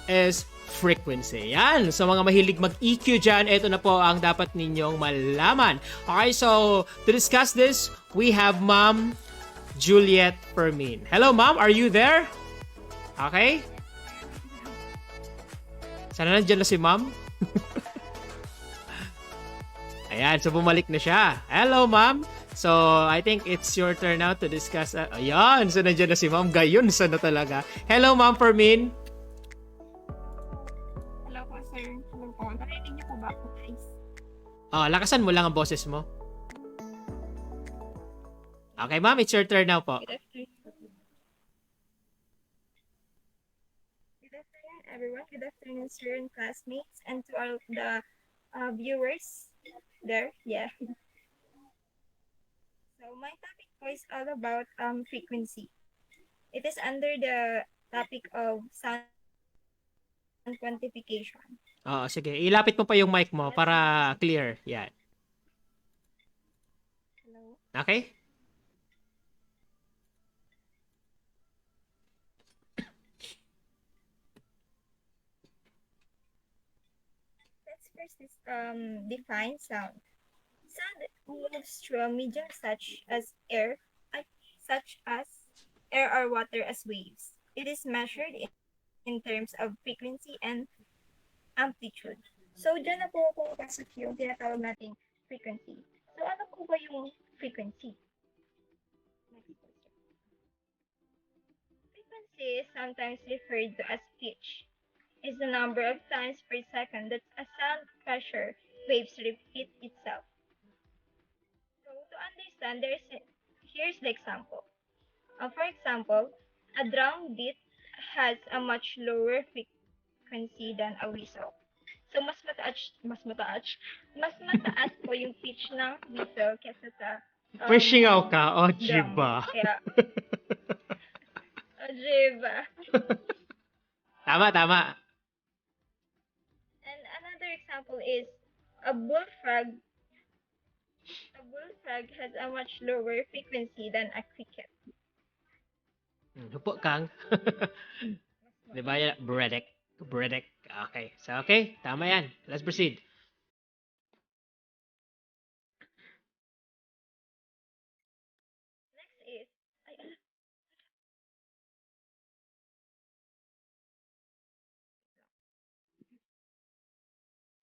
is frequency. Yan. So, mga mahilig mag-EQ dyan, ito na po ang dapat ninyong malaman. Okay, so, to discuss this, we have Ma'am Juliet Fermin. Hello, Ma'am. Are you there? Okay. Sana nandiyan na si Ma'am. Ayan, so bumalik na siya. Hello, ma'am. So, I think it's your turn now to discuss. Ayan, so nandiyan na si ma'am. Gayon, sana talaga. Hello, ma'am Fermin. Hello po, sir. Hello po. Narinig niyo po ba ako, guys? Lakasan mo lang ang boses mo. Okay, ma'am, it's your turn now po. Good afternoon. Good afternoon, everyone. Good afternoon, sir and classmates, and to all the viewers there. Yeah. So my topic is all about frequency. It is under the topic of sound quantification. Sige. Ilapit mo pa yung mic mo para clear. Yan. Hello. Okay? Let's first define sound. Sound moves through a medium such as air or water as waves. It is measured in terms of frequency and amplitude. So, dyan na po pumapasok yung tinatawag nating frequency. So, ano po ba yung frequency? Frequency is sometimes referred to as pitch. Is the number of times per second that a sound pressure waves repeat itself. So, understand, here's the example. For example, a drum beat has a much lower frequency than a whistle. So mas mataas po yung pitch ng whistle kesa sa May singaw ka, o drum. jiba. Kaya, diba? Tama, tama. And another example is a bullfrog. A bullfrog has a much lower frequency than a cricket. Hupo kang. Di ba yan? Bredek. Bredek. Okay. So, okay. Tama yan. Let's proceed. Next is,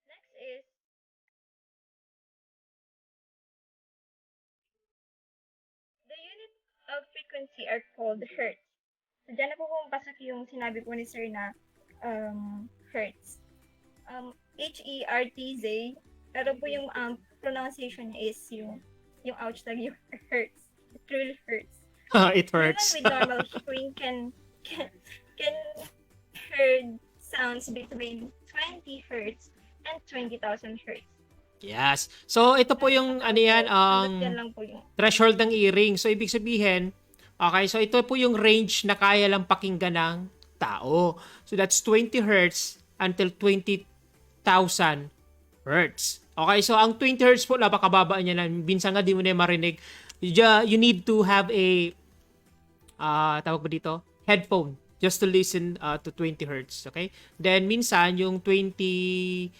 next is the unit of frequency are called hertz. So, dyan na po pumapasok yung sinabi po ni Sir na hertz. H-E-R-T-Z. Pero po yung pronunciation niya is yung ouch tag, yung hertz. It really hurts. It hurts. Even with normal hearing can heard sounds between 20 hertz and 20,000 hertz. Yes. So, ito po yung ano yan, Yan lang po yung threshold ng earring. So, ibig sabihin, okay, so ito po yung range na kaya lang pakinggan ng tao. So, that's 20 hertz until 20,000 hertz. Okay, so ang 20 hertz po, napakababa niya na. Minsan nga di mo na marinig. You need to have a, tawag ba dito? Headphone. Just to listen to 20 hertz. Okay? Then, minsan, yung 20,000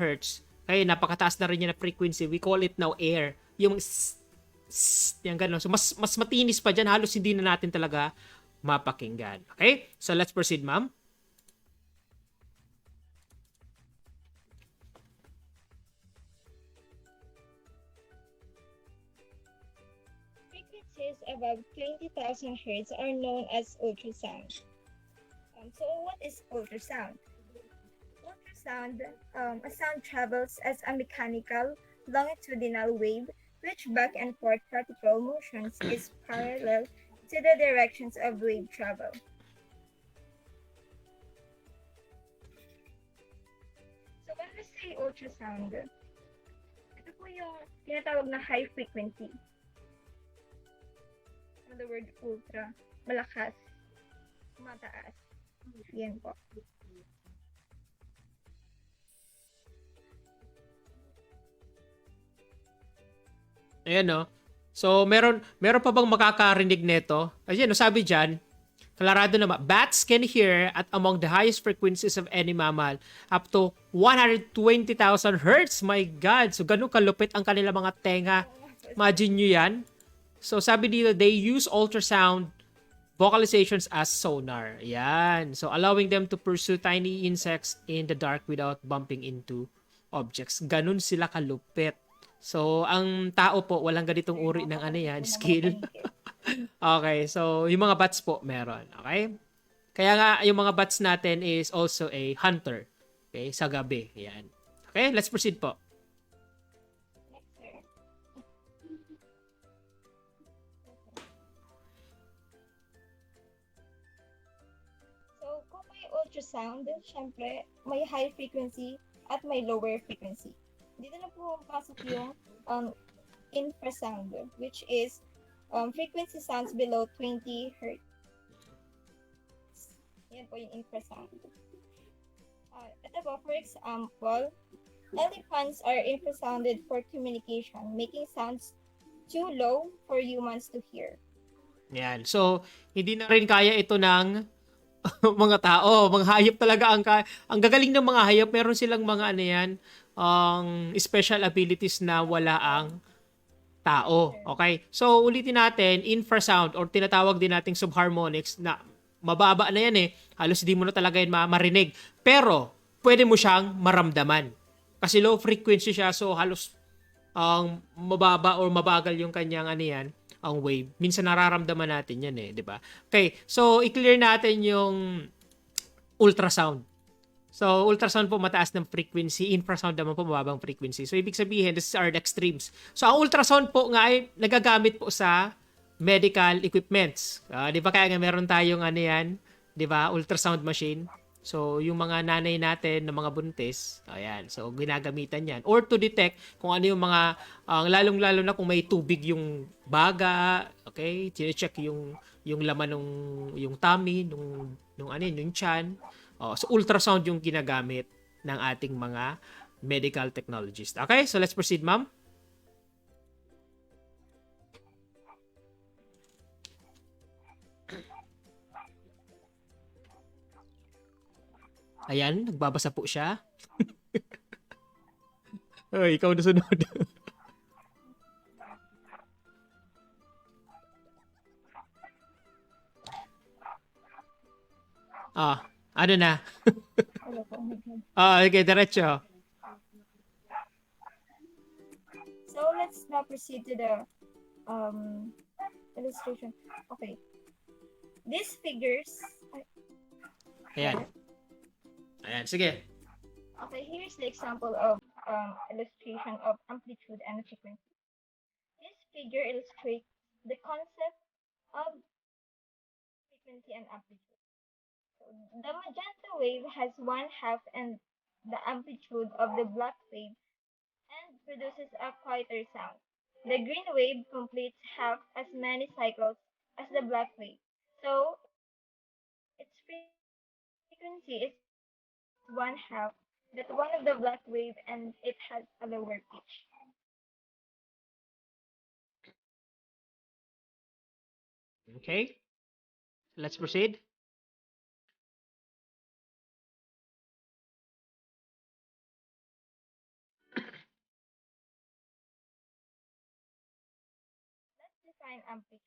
hertz, okay, napakataas na rin niya na frequency. We call it now air. Yung yan gano'n. So, mas matinis pa dyan. Halos hindi na natin talaga mapakinggan. Okay? So, let's proceed, ma'am. frequencies above 20,000 hertz are known as ultrasound. So what is ultrasound? Ultrasound, a sound travels as a mechanical longitudinal wave which back and forth particle motions is parallel to the directions of wave travel. So when we say ultrasound, ito po yung tinatawag na high frequency. The word ultra, malakas, mataas. Yan po. Ayan, no? So, meron pa bang makakarinig nito? Ayan, no, sabi dyan, klarado naman, bats can hear at among the highest frequencies of any mammal, up to 120,000 hertz. My God! So, ganun kalupit ang kanila mga tenga. Imagine nyo yan. So, sabi dito, they use ultrasound vocalizations as sonar. Yan. So, allowing them to pursue tiny insects in the dark without bumping into objects. Ganun sila kalupit. So, ang tao po, walang ganitong uri ng ano yan, skill. Okay. So, yung mga bats po, meron. Okay? Kaya nga, yung mga bats natin is also a hunter. Okay? Sa gabi. Yan. Okay? Let's proceed po. Ultrasound, syempre, may high frequency at may lower frequency. Dito na po pasok yung infrasound, which is frequency sounds below 20 Hz. Yan po yung infrasound. Ito po, for example, elephants are infrasounded for communication, making sounds too low for humans to hear. Yan. So, hindi na rin kaya ito ng mga tao, mga hayop talaga ang gagaling ng mga hayop. Meron silang mga ano yan, special abilities na wala ang tao. Okay? So, ulitin natin, infrasound or tinatawag din nating subharmonics na mababa na yan eh. Halos hindi mo na talaga yan marinig. Pero, pwede mo siyang maramdaman. Kasi low frequency siya, so halos mababa or mabagal yung kanyang ano yan, ang wave. Minsan nararamdaman natin yan eh, di ba? Okay, so i-clear natin yung ultrasound. So, ultrasound po mataas ng frequency, infrasound naman po mababang frequency. So, ibig sabihin, this are the extremes. So, ang ultrasound po nga ay nagagamit po sa medical equipments. Di ba kaya nga meron tayong ano yan, di ba, ultrasound machine. So, yung mga nanay natin na mga buntis, ayan, so ginagamitan yan. Or to detect kung ano yung mga, lalong-lalo na kung may tubig yung baga, okay, chine-check yung laman ng yung tummy, nung ano yun, yung tiyan. So, ultrasound yung ginagamit ng ating mga medical technologists. Okay, so let's proceed, ma'am. Ayan, nagbabasa po siya. Ay, ikaw na sunod. Ano na? Okay, diretso. So let's now proceed to the illustration. Okay. These figures. Ayan. Ayan, sige. Okay, here's the example of illustration of amplitude and frequency. This figure illustrates the concept of frequency and amplitude. So, the magenta wave has one half and the amplitude of the black wave and produces a quieter sound. The green wave completes half as many cycles as the black wave. So, its frequency is one half that one of the black wave and it has a lower pitch. Okay. Let's proceed. Let's define amplitude.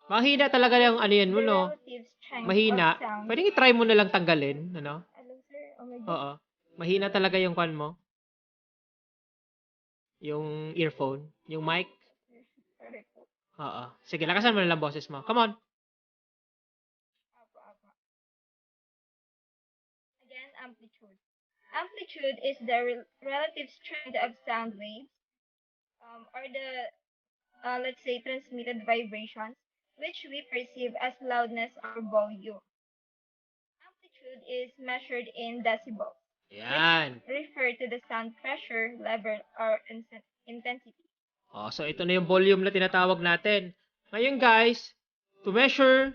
Mahina talaga yung ano yan mo, The no? relative strength Mahina. of sound. Pwede i-try mo na lang tanggalin, ano? Hello, sir. Oh my God. Oo. Mahina talaga yung kwan mo. Yung earphone. Yung mic. Sorry po. Oo. Sige, lakasan mo na lang boses mo. Come on. Apo. Again, amplitude. Amplitude is the relative strength of sound waves, or the, let's say, transmitted vibrations, which we perceive as loudness or volume. Amplitude is measured in decibels, Yan. which refer to the sound pressure, level, or intensity. So ito na yung volume na tinatawag natin. Ngayon guys, to measure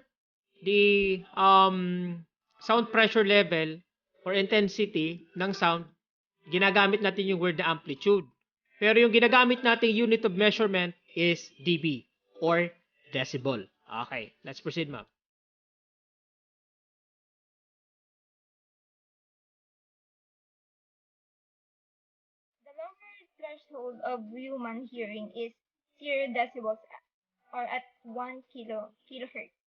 the sound pressure level or intensity ng sound, ginagamit natin yung word na amplitude. Pero yung ginagamit nating unit of measurement is dB or decibel. Okay, let's proceed, ma'am. The lower threshold of human hearing is 0 decibels or at 1 kilohertz.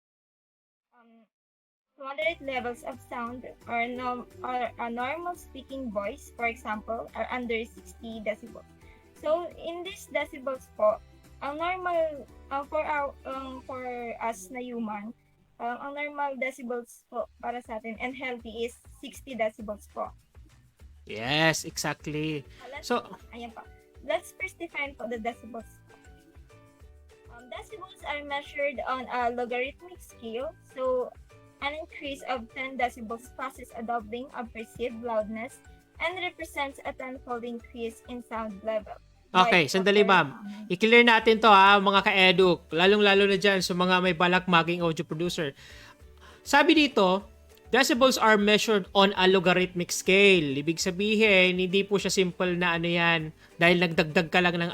Moderate levels of sound or a normal speaking voice, for example, are under 60 decibels. So, in these decibels po, ang normal for us na human, ang normal decibels po para sa atin and healthy is 60 decibels po. Yes, exactly. So, Ayan po. Let's first define po the decibels. Decibels are measured on a logarithmic scale. So, an increase of 10 decibels causes a doubling of perceived loudness and represents a tenfold increase in sound level. okay, sandali ma'am. I-clear natin to ha, mga ka-eduk. Lalong-lalo na dyan sa mga may balak maging audio producer. Sabi dito, decibels are measured on a logarithmic scale. Ibig sabihin, hindi po siya simple na ano yan. Dahil nagdagdag ka lang ng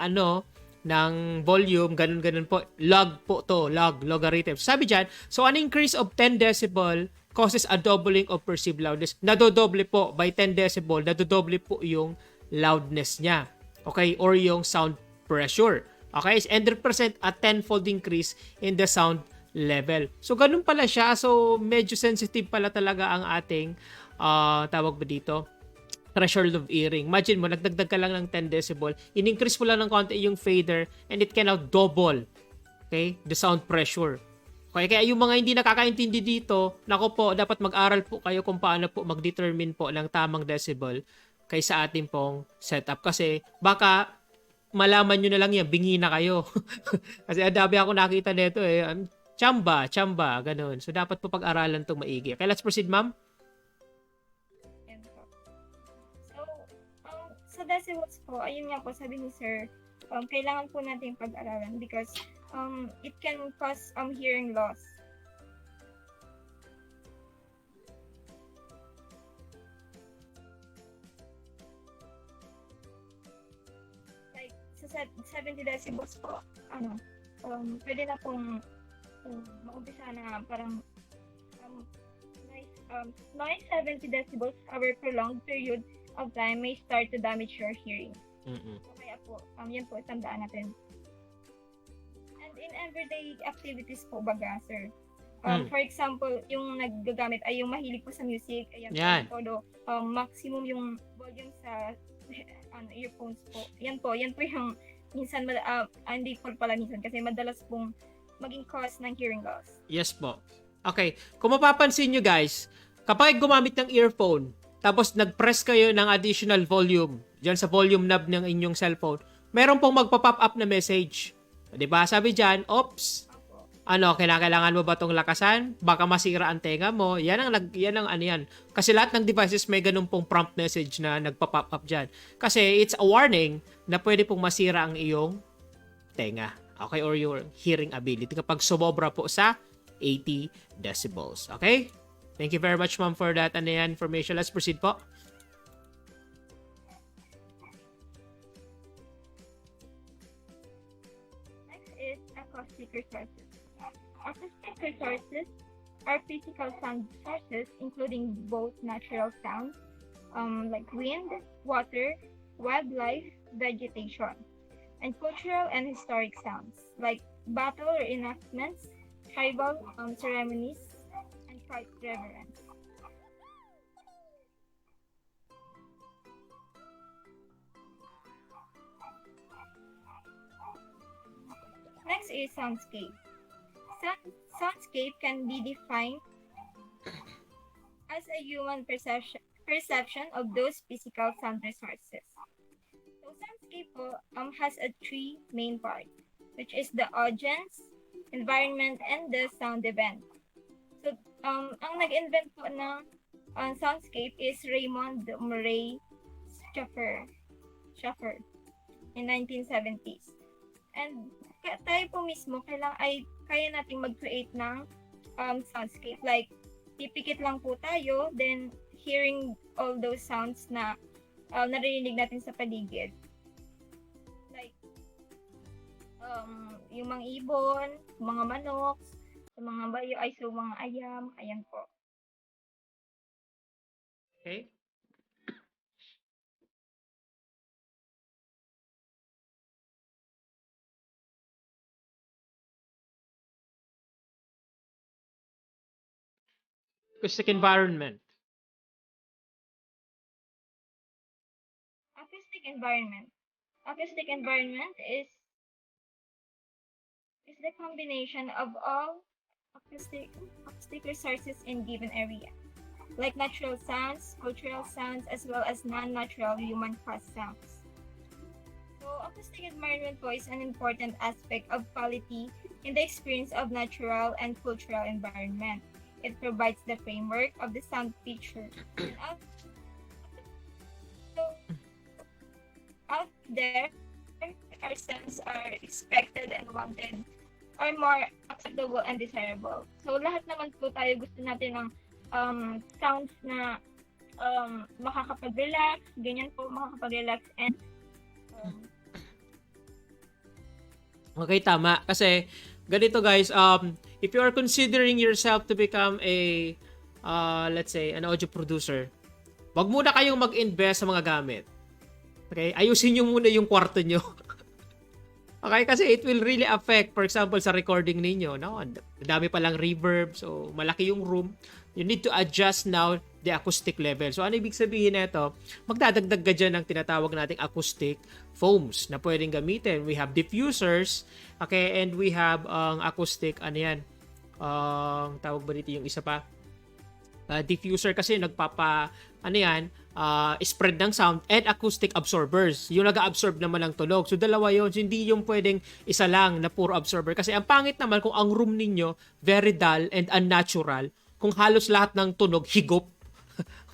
ng volume, ganun-ganun po. Log po to, logarithm. Sabi dyan, so an increase of 10 decibel causes a doubling of perceived loudness. Nadodoble po, by 10 decibel, nadodoble po yung loudness niya. Okay, or yung sound pressure. Okay, and represent a tenfold increase in the sound level. So, ganun pala siya. So, medyo sensitive pala talaga ang ating, tawag ba dito? Threshold of hearing. Imagine mo, nagdagdag ka lang ng 10 decibel, in-increase mo lang ng konti yung fader, and it can now double, okay, the sound pressure. Okay, kaya yung mga hindi nakakaintindi dito, nako po, dapat mag-aral po kayo kung paano po mag-determine po ng tamang decibel kaysa ating pong setup. Kasi baka malaman nyo na lang yan, bingi na kayo. Kasi ang dami ako nakita nito eh. Chamba, ganun. So dapat po pag-aralan itong maigi. Okay, let's proceed, ma'am. Yan po. So, sa decibels po, ayun nga po, sabi ni Sir, kailangan po natin pag-aralan because it can cause hearing loss. Like, sa 70 decibels po, pwede na pong maumpisa na parang noise 70 decibels over prolonged period of time may start to damage your hearing. So, kaya po, yan po, tandaan natin. And in everyday activities po, baga, sir. For example, yung naggagamit ay yung mahilig po sa music, ayan Yan. po, todo, maximum yung volume sa earphones po. Yan po yung minsan, hindi po pala minsan, kasi madalas pong maging cause ng hearing loss. Yes po. Okay, kung mapapansin nyo guys, kapag gumamit ng earphone, tapos nag-press kayo ng additional volume dyan sa volume knob ng inyong cellphone, meron pong magpa-pop up na message. Diba? Sabi dyan, oops, kailangan mo ba itong lakasan? Baka masira ang tenga mo. Yan ang ano yan. Kasi lahat ng devices may ganun pong prompt message na nagpa-pop up dyan. Kasi it's a warning na pwede pong masira ang iyong tenga. Okay? Or your hearing ability kapag sumobra po sa 80 decibels. Okay? Thank you very much, ma'am, for that information. Let's proceed po. Next is acoustic resources. Acoustic resources are physical sound sources including both natural sounds like wind, water, wildlife, vegetation, and cultural and historic sounds like battle reenactments, tribal ceremonies, and quiet reverence. Next is soundscape. Soundscape can be defined as a human perception of those physical sound resources. So soundscape po, has three main parts, which is the audience, environment, and the sound event. So, ang nag-invent po ng soundscape is Raymond Murray Schaeffer in 1970s. And tayo po mismo kaya nating mag-create ng soundscape. Like, pipikit lang po tayo, then hearing all those sounds na naririnig natin sa paligid. Like, yung mga ibon, mga manok, sa mga bayo, mga ayam, ayan po. Okay? Acoustic environment. Acoustic environment is the combination of all acoustic resources in given area, like natural sounds, cultural sounds, as well as non-natural human-caused sounds. So, acoustic environment po is an important aspect of quality in the experience of natural and cultural environment. It provides the framework of the sound picture. Out there, our sounds are expected and wanted, or more acceptable and desirable. So, lahat naman po tayo gusto natin ng sounds na makakapag-relax, ganyan po, makakapag-relax and Okay, tama. Kasi, ganito guys, if you are considering yourself to become a, let's say, an audio producer, wag muna kayong mag-invest sa mga gamit. Okay? Ayusin nyo muna yung kwarto nyo. Okay? Kasi it will really affect, for example, sa recording ninyo. No? Ang dami palang reverb, so malaki yung room. You need to adjust now the acoustic level. So, ano ibig sabihin nito? Magdadagdag ka dyan ng tinatawag nating acoustic foams na pwedeng gamitin. We have diffusers, okay, and we have acoustic, tawag ba dito yung isa pa? Diffuser kasi spread ng sound, and acoustic absorbers. Yung nag-absorb naman ng tunog. So dalawa yun. So, hindi yung pwedeng isa lang na puro absorber. Kasi ang pangit naman kung ang room ninyo very dull and unnatural, kung halos lahat ng tunog higop,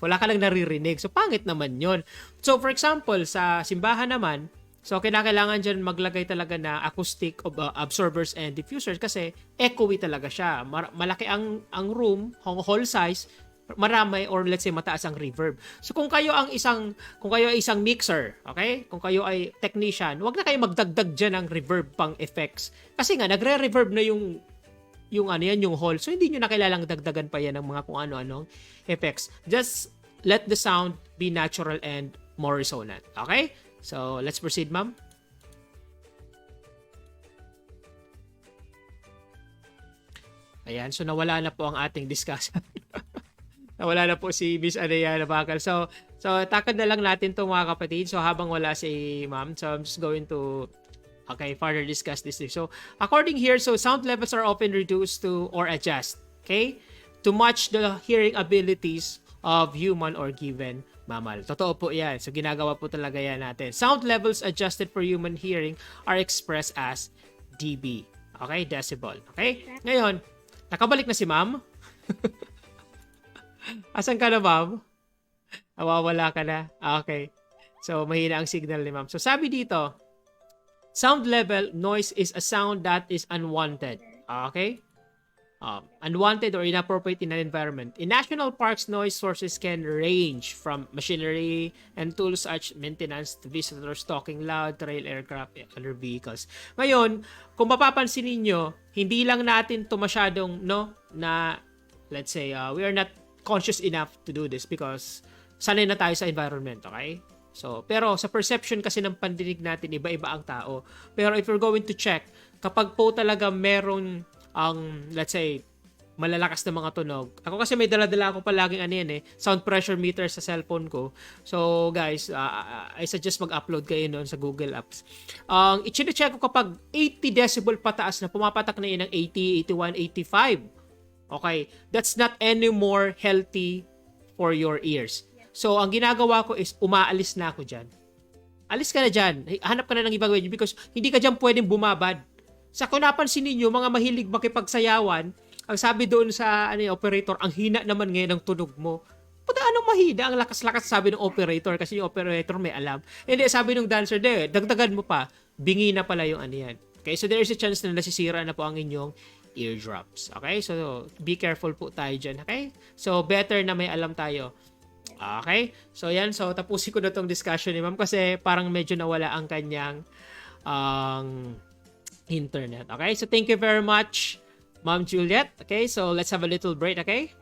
wala ka lang naririnig. So pangit naman yun. So for example, sa simbahan naman, so kinakailangan dyan maglagay talaga na acoustic absorbers and diffusers kasi echoey talaga siya. Malaki ang room, hall size, marami or let's say mataas ang reverb. So kung kayo ay isang mixer, okay? Kung kayo ay technician, wag na kayo magdagdag diyan ng reverb pang effects. Kasi nga nagre-reverb na yung hall. So hindi niyo na kailangang dagdagan pa yan ng mga kung ano-anong effects. Just let the sound be natural and more resonant. Okay? So let's proceed, ma'am. Ayan, so nawala na po ang ating discussion. Nawala na po si Miss Anaya na bakal. So takad na lang natin to mga kapatid. So habang wala si ma'am, so I'm just going to further discuss this. So according here, so sound levels are often reduced to or adjust, okay, to match the hearing abilities of human or given mammal. Totoo po yan. So ginagawa po talaga yan natin. Sound levels adjusted for human hearing are expressed as dB. Okay, decibel. Okay? Ngayon, nakabalik na si ma'am. Asan ka na, ma'am? Nawawala ka na. Okay. So, mahina ang signal ni ma'am. So, sabi dito, sound level, noise is a sound that is unwanted. Okay? Unwanted or inappropriate in an environment. In national parks, noise sources can range from machinery and tools such maintenance to visitors talking loud, trail aircraft, and other vehicles. Ngayon, kung mapapansin ninyo, hindi lang natin to masyadong, na, let's say, we are not conscious enough to do this because sanay na tayo sa environment, okay? So, pero sa perception kasi ng pandinig natin, iba-iba ang tao. Pero if you're going to check, kapag po talaga merong let's say, malalakas na mga tunog. Ako kasi may dala-dala ako palaging sound pressure meter sa cellphone ko. So, guys, I suggest mag-upload kayo nun sa Google Apps. I-check ko kapag 80 decibel pataas na, pumapatak na yun ng 80, 81, 85. Okay, that's not anymore healthy for your ears. So, ang ginagawa ko is umaalis na ako dyan. Alis ka na dyan. Hanap ka na ng ibang way because hindi ka dyan pwedeng bumabad. Sa kung napansin ninyo, mga mahilig makipagsayawan, ang sabi doon sa operator, ang hina naman ngayon ng tunog mo. Puta, anong mahina? Ang lakas-lakas sabi ng operator kasi yung operator may alam. Hindi, sabi ng dancer, dagdagan mo pa. Bingi na pala yung yan. Okay, so there is a chance na nasisira na po ang inyong eardrops. Okay? So, be careful po tayo dyan. Okay? So, better na may alam tayo. Okay? So, yan. So, tapusin ko na tong discussion ni ma'am kasi parang medyo nawala ang kanyang internet. Okay? So, thank you very much, Ma'am Juliet. Okay? So, let's have a little break. Okay?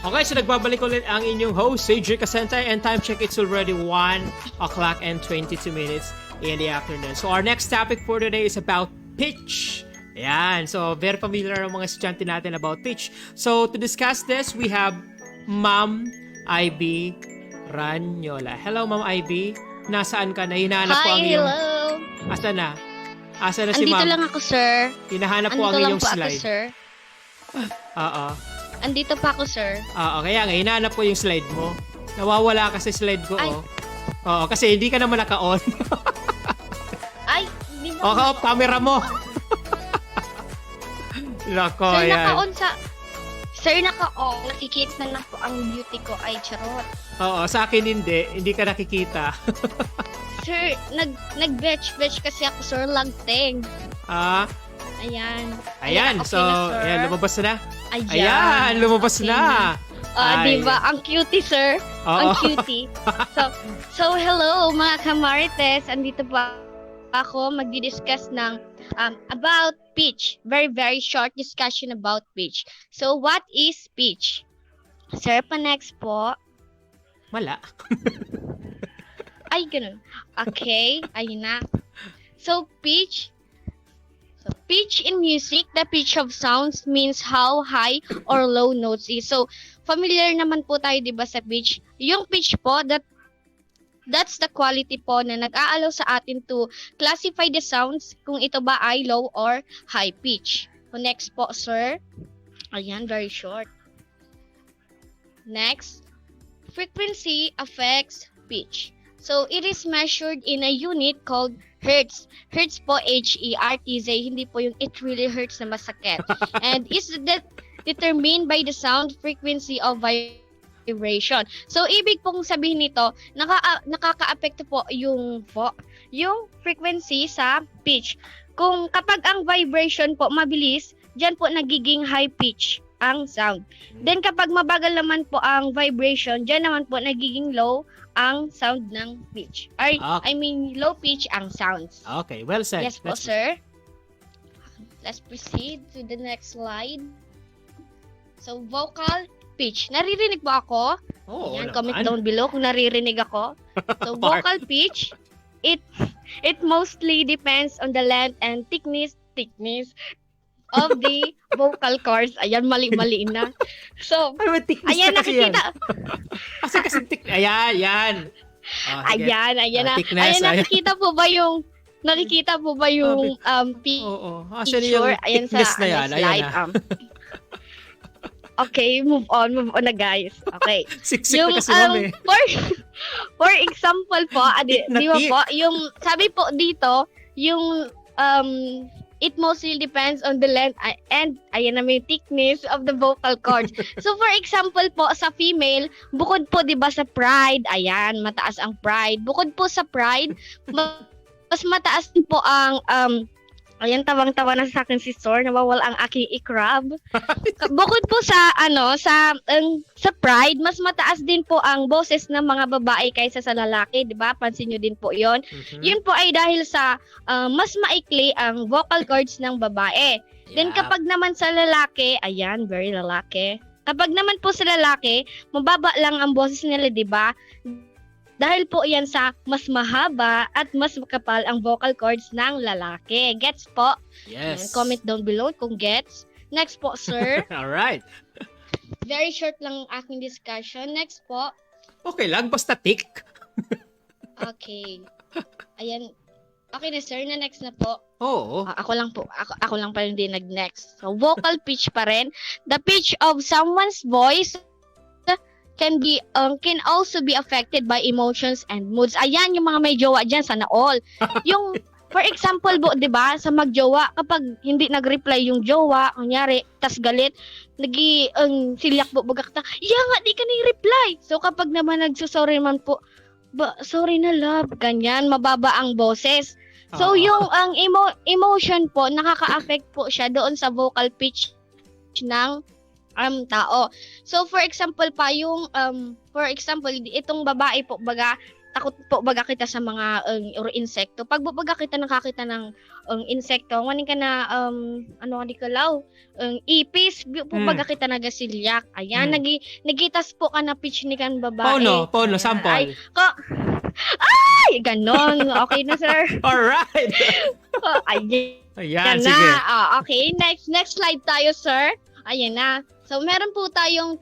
Okay, so nagbabalik ulit ang inyong host, Cedric Asentay, and time check, it's already 1 o'clock and 22 minutes in the afternoon. So our next topic for today is about pitch. Ayan, so very familiar ang mga estudyante natin about pitch. So to discuss this, we have Ma'am Ivy Ranyola. Hello, Ma'am Ivy. Nasaan ka na? Hinahanap ko ang iyong... Hello. Asa na? Asa na si Ma'am? Andito lang ako, sir. Hinahanap ko ang iyong slide. Ako, sir. Oo. Andito pa ako, sir. Oo, kaya nga, hinahanap ko yung slide mo. Nawawala kasi slide ko, Ay. Oo, kasi hindi ka naman naka-on. Ay, hindi mo. Okay, off camera mo. Nako, Sir, yan. naka-on sa... Sir, naka-on. Nakikita na po ang beauty ko. Ay, charot. Oo, sa akin hindi ka nakikita. Sir, nag-batch kasi ako, sir. Lagteng. Ayan. Ayan, okay so, na, sir. ayan, lumabas na. Ayan. Ayan, lumabas Okay na. Ay. Diba? Ang cutie, sir. Ang Oo. cutie. So hello, mga kamarites. Andito pa ako magdi-discuss ng about pitch. Very, very short discussion about pitch. So, what is pitch? Sir, pa-next po. Wala. Ay, ganun. Okay, ayun na. So, pitch in music, the pitch of sounds means how high or low notes is. So, familiar naman po tayo, di ba, sa pitch? Yung pitch po, that's the quality po na nag-aalaw sa atin to classify the sounds kung ito ba ay low or high pitch. So, next po, sir. Ayan, very short. Next, frequency affects pitch. So, it is measured in a unit called hertz. Hertz po, H-E-R-T-Z, hindi po yung it really hurts na masakit. And is determined by the sound frequency of vibration. So, ibig pong sabihin nito, nakaka-apekto po yung frequency sa pitch. Kung kapag ang vibration po mabilis, dyan po nagiging high pitch ang sound. Then kapag mabagal naman po ang vibration, dyan naman po nagiging low ang sound ng pitch. Okay. I mean, low pitch ang sounds. Okay, well said. Yes po, sir. Let's proceed to the next slide. So, vocal pitch. Naririnig ba ako? Oo, Yan, naman. comment down below kung naririnig ako. So, vocal pitch, it mostly depends on the length and thickness of the vocal cords. Ayan, mali-mali na. So, Ay, thickness ayan, na kasi yan. nakikita. Kasi ayan, yan. Oh, sige. Ayan na. Thickness, Ayan, nakikita po ba yung Oo. Actually, yung picture? Ayan thickness sa na yan. Ayan slide. na. Okay, move on na guys. Okay. Siksik na kasi mami. For example po, di Na ba thick. po, yung sabi po dito, yung it mostly depends on the length and ayan na may thickness of the vocal cords. So for example po sa female, bukod po 'di ba sa pride, ayan, mataas ang pride. Bukod po sa pride, mas mataas din po ang ayan, tawang-tawa na sa akin si Sor, nawawala ang aking ikrab. Bukod po sa sa pride, mas mataas din po ang boses ng mga babae kaysa sa lalaki, 'di ba? Pansin niyo din po 'yon. Mhm. Yun po ay dahil sa mas maikli ang vocal cords ng babae. Then Yeah. kapag naman sa lalaki, ayan, very lalaki. Kapag naman po sa lalaki, mababa lang ang boses nila, 'di ba? Dahil po yan sa mas mahaba at mas makapal ang vocal cords ng lalaki. Gets po? Yes. Ayan, comment down below kung gets. Next po, sir. Alright. Very short lang ang aking discussion. Next po. Okay lang, basta thick. Okay. Ayan. Okay na, sir. Na next na po. Oo. Ako lang po. Ako lang pa hindi nag-next. So, vocal pitch pa rin. The pitch of someone's voice can also be affected by emotions and moods. Ayan, yung mga may jowa dyan, sana all. Yung, for example, 'di ba, sa magjowa, kapag hindi nag-reply yung jowa, kunyari, tas galit, silyak po, bagakta, nga, di ka ni-reply. So, kapag naman nagsusorry man po, sorry na love, ganyan, mababa ang boses. So, yung ang emotion po, nakaka-affect po siya doon sa vocal pitch ng tao. So for example pa yung itong babae po baga takot po baga kita sa mga or insekto. Pag baga kita nakakita ng insekto, wani ka na di kalaw, ipis po baga kita nagasilyak. Ayan, nagitas po ka na pitch ni kan babae. Pono, sample. Ay, ganon. Okay na, sir. Alright. Ayan, sige. Okay, next slide tayo, sir. Ayan na. So, meron po tayong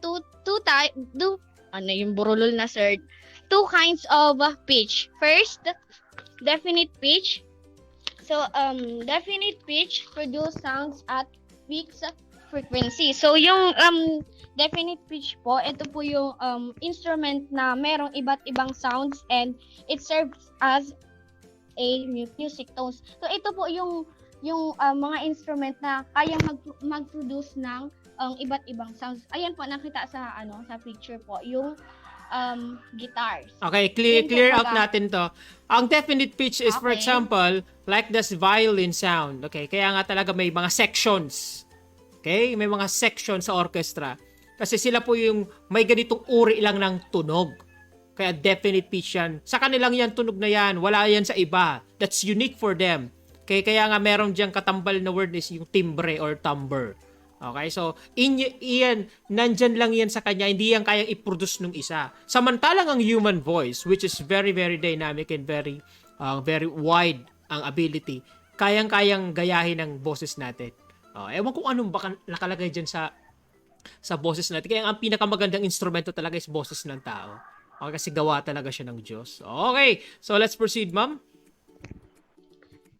yung burulol na, sir? Two kinds of pitch. First, definite pitch. So, definite pitch produce sounds at fixed frequency. So, yung definite pitch po, ito po yung instrument na merong iba't ibang sounds and it serves as a music tones. So, ito po yung mga instrument na kayang mag-produce ng iba't ibang sounds. Ayan po, nakita sa sa picture po, yung guitars. Okay, Yun po, clear out baga. natin to. Ang definite pitch is, for Okay. example, like this violin sound. Okay, kaya nga talaga may mga sections. Okay, may mga sections sa orchestra. Kasi sila po yung may ganitong uri lang ng tunog. Kaya definite pitch yan. Sa kanilang yan, tunog na yan. Wala yan sa iba. That's unique for them. Okay, kaya nga meron diyang katambal na word is yung timbre or timbre. Okay, so iyan, nandyan lang yan sa kanya, hindi yan kayang i-produce nung isa. Samantalang ang human voice, which is very, very dynamic and very wide ang ability, kayang-kayang gayahin ng boses natin. Ewan kung anong baka nakalagay dyan sa boses natin. Kaya ang pinakamagandang instrumento talaga is boses ng tao. Okay, kasi gawa talaga siya ng Diyos. Okay, so let's proceed, ma'am.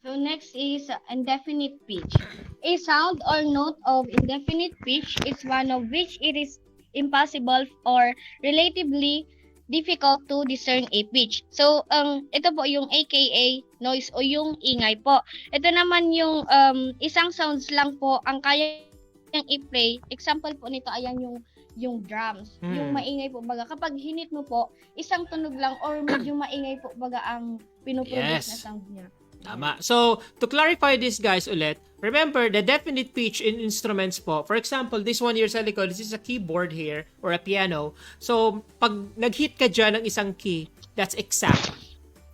So next is indefinite pitch. A sound or note of indefinite pitch is one of which it is impossible or relatively difficult to discern a pitch. So ito po yung AKA noise o yung ingay po. Ito naman yung isang sounds lang po ang kaya niyang i-play. Example po nito ayan yung drums. Yung maingay po baga kapag hinit mo po isang tunog lang or medyo maingay po baga ang pinuproduce na sound niya. Tama. So, to clarify this guys ulit, remember the definite pitch in instruments po. For example, this one here sa likod, this is a keyboard here or a piano. So, pag nag-hit ka dyan ng isang key, that's exact.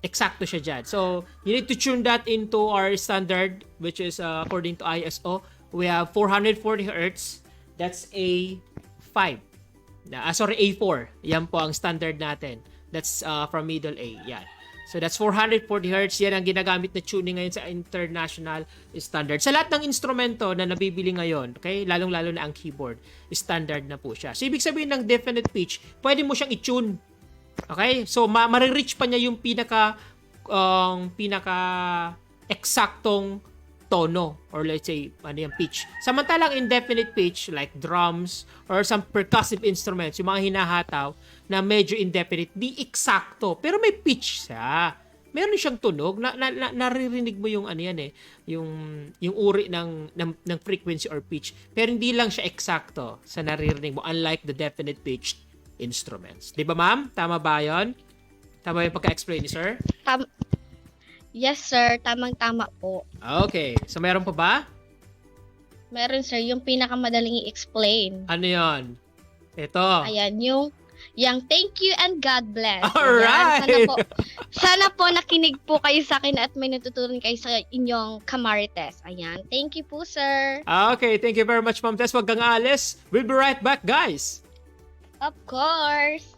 Eksakto siya dyan. So, you need to tune that into our standard, which is according to ISO. We have 440 Hz. That's A5. Sorry, A4. Yan po ang standard natin. That's from middle A. Yan. So that's 440 Hz. Yan ang ginagamit na tuning ngayon sa international standard. Sa lahat ng instrumento na nabibili ngayon, okay, lalong-lalo na ang keyboard, standard na po siya. So ibig sabihin ng definite pitch, pwede mo siyang i-tune. Okay? So marireach pa niya yung pinaka eksaktong tono or let's say ano yung pitch. Samantalang indefinite pitch like drums or some percussive instruments, yung mga hinahataw na medyo indefinite, di eksakto pero may pitch siya. Meron siyang tunog na naririnig mo yung ano yan yung uri ng frequency or pitch pero hindi lang siya eksakto sa naririnig mo unlike the definite pitched instruments. 'Di ba ma'am? Tama ba 'yon? Tama yung pagka-explain ni sir? Yes, sir. Tamang-tama po. Okay. So, meron pa ba? Meron, sir. Yung pinakamadaling i-explain. Ano yon? Ito. Ayan, yung thank you and God bless. Alright! Ayan, sana po nakinig po kayo sa akin at may natutunan kayo sa inyong kamarites. Ayan. Thank you po, sir. Okay. Thank you very much, Ma'am Tess. Huwag kang aalis. We'll be right back, guys. Of course.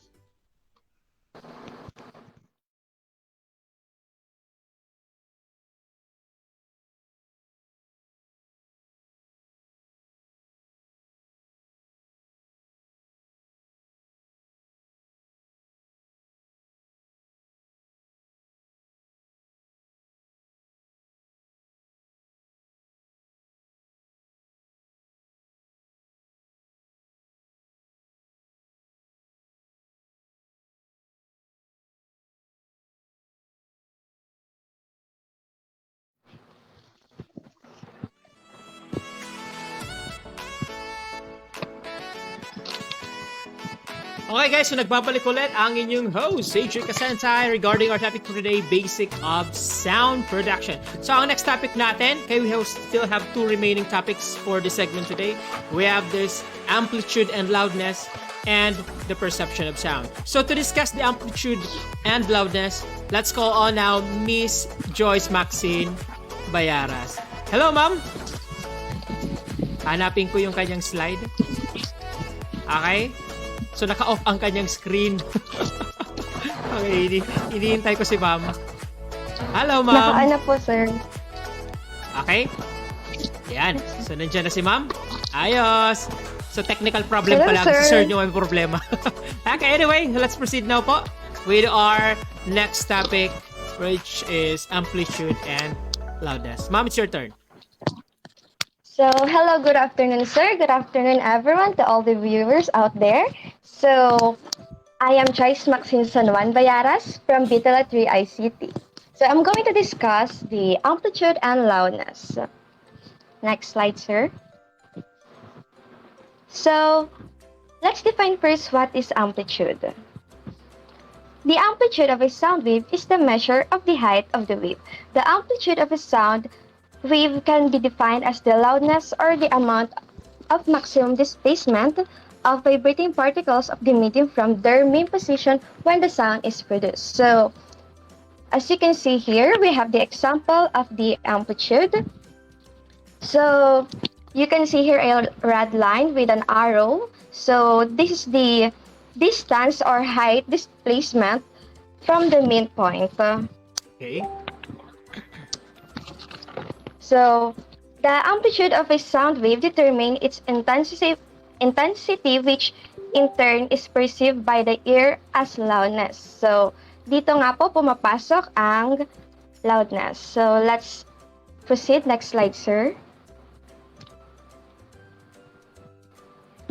Okay guys, so nagbabalik ulit ang inyong host, Cedric Asensay, regarding our topic for today, basic of sound production. So ang next topic natin, okay, we still have two remaining topics for this segment today. We have this amplitude and loudness and the perception of sound. So to discuss the amplitude and loudness, let's call on now Miss Joyce Maxine Bayaras. Hello ma'am! Hanapin ko yung kanyang slide. Okay? So, naka-off ang kanyang screen. Okay, hinihintay ko si ma'am. Hello, ma'am. Naka-ano po, sir. Okay? Yan. So, nandiyan na si ma'am. Ayos. So, technical problem Hello, pala. sir. Si sir nyo may problema. Okay, anyway, let's proceed now po with our next topic, which is amplitude and loudness. Ma'am, it's your turn. So, hello, good afternoon, sir. Good afternoon, everyone, to all the viewers out there. So, I am Joyce Maxine San Juan Bayaras from Bitala 3 ICT. So, I'm going to discuss the amplitude and loudness. Next slide, sir. So, let's define first what is amplitude. The amplitude of a sound wave is the measure of the height of the wave. The amplitude of a sound wave can be defined as the loudness or the amount of maximum displacement of vibrating particles of the medium from their mean position when the sound is produced. So, as you can see here, we have the example of the amplitude. So, you can see here a red line with an arrow. So, this is the distance or height displacement from the mean point. Okay. So, the amplitude of a sound wave determines its intensity, which in turn is perceived by the ear as loudness. So, dito nga po pumapasok ang loudness. So, let's proceed. Next slide, sir.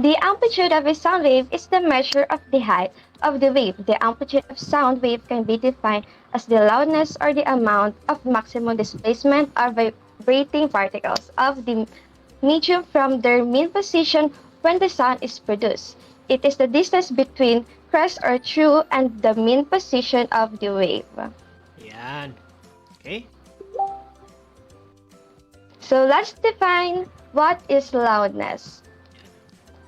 The amplitude of a sound wave is the measure of the height of the wave. The amplitude of sound wave can be defined as the loudness or the amount of maximum displacement of vibrating particles of the medium from their mean position when the sound is produced. It is the distance between crest or true and the mean position of the wave. Yan. Okay. So let's define what is loudness.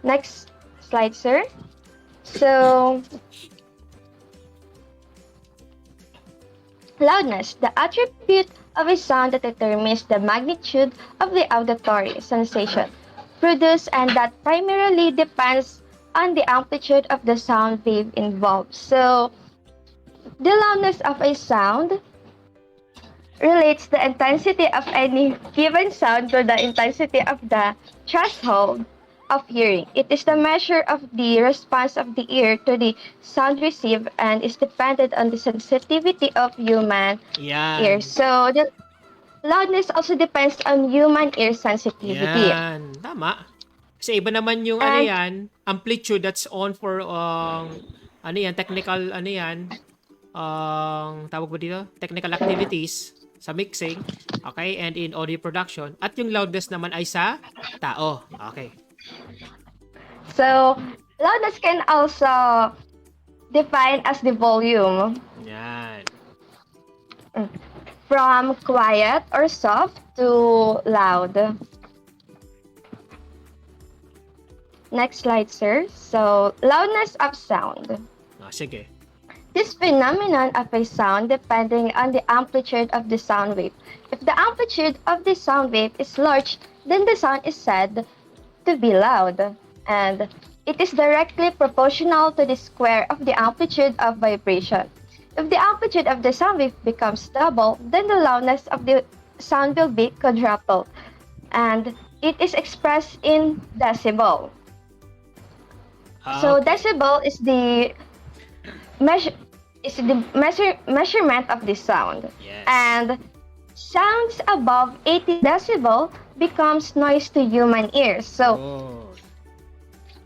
Next slide, sir. So, loudness, the attribute of a sound that determines the magnitude of the auditory sensation produced and that primarily depends on the amplitude of the sound wave involved. So, the loudness of a sound relates the intensity of any given sound to the intensity of the threshold of hearing. It is the measure of the response of the ear to the sound received and is dependent on the sensitivity of human Yan. ears. So the loudness also depends on human ear sensitivity. Yan. Tama. Kasi iba naman yung ano And yan, amplitude that's on for ano yan, technical ano yan, tawag mo dito, technical activities sa mixing, okay, and in audio production. At yung loudness naman ay sa tao. Okay. so loudness can also define as the volume Yan. from quiet or soft to loud. Next slide, sir. So, loudness of sound. Sige. This phenomenon of a sound depending on the amplitude of the sound wave. If the amplitude of the sound wave is large, then the sound is said to be loud. And it is directly proportional to the square of the amplitude of vibration. If the amplitude of the sound wave becomes double, then the loudness of the sound will be quadruple. And it is expressed in decibel. So decibel is the measurement of the sound. Yes. And sounds above 80 decibel becomes noise to human ears. So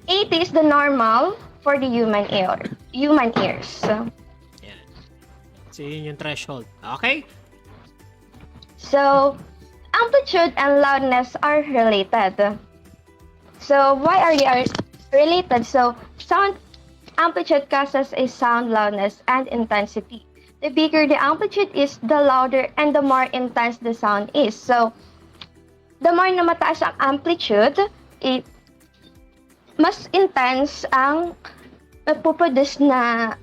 80 is the normal for the human ears. Yan. So yun yung threshold. Okay? So amplitude and loudness are related. So why are they related? So sound amplitude causes a sound loudness and intensity. The bigger the amplitude is, the louder and the more intense the sound is. So, the more na mataas ang amplitude, mas intense ang nagpo-produce na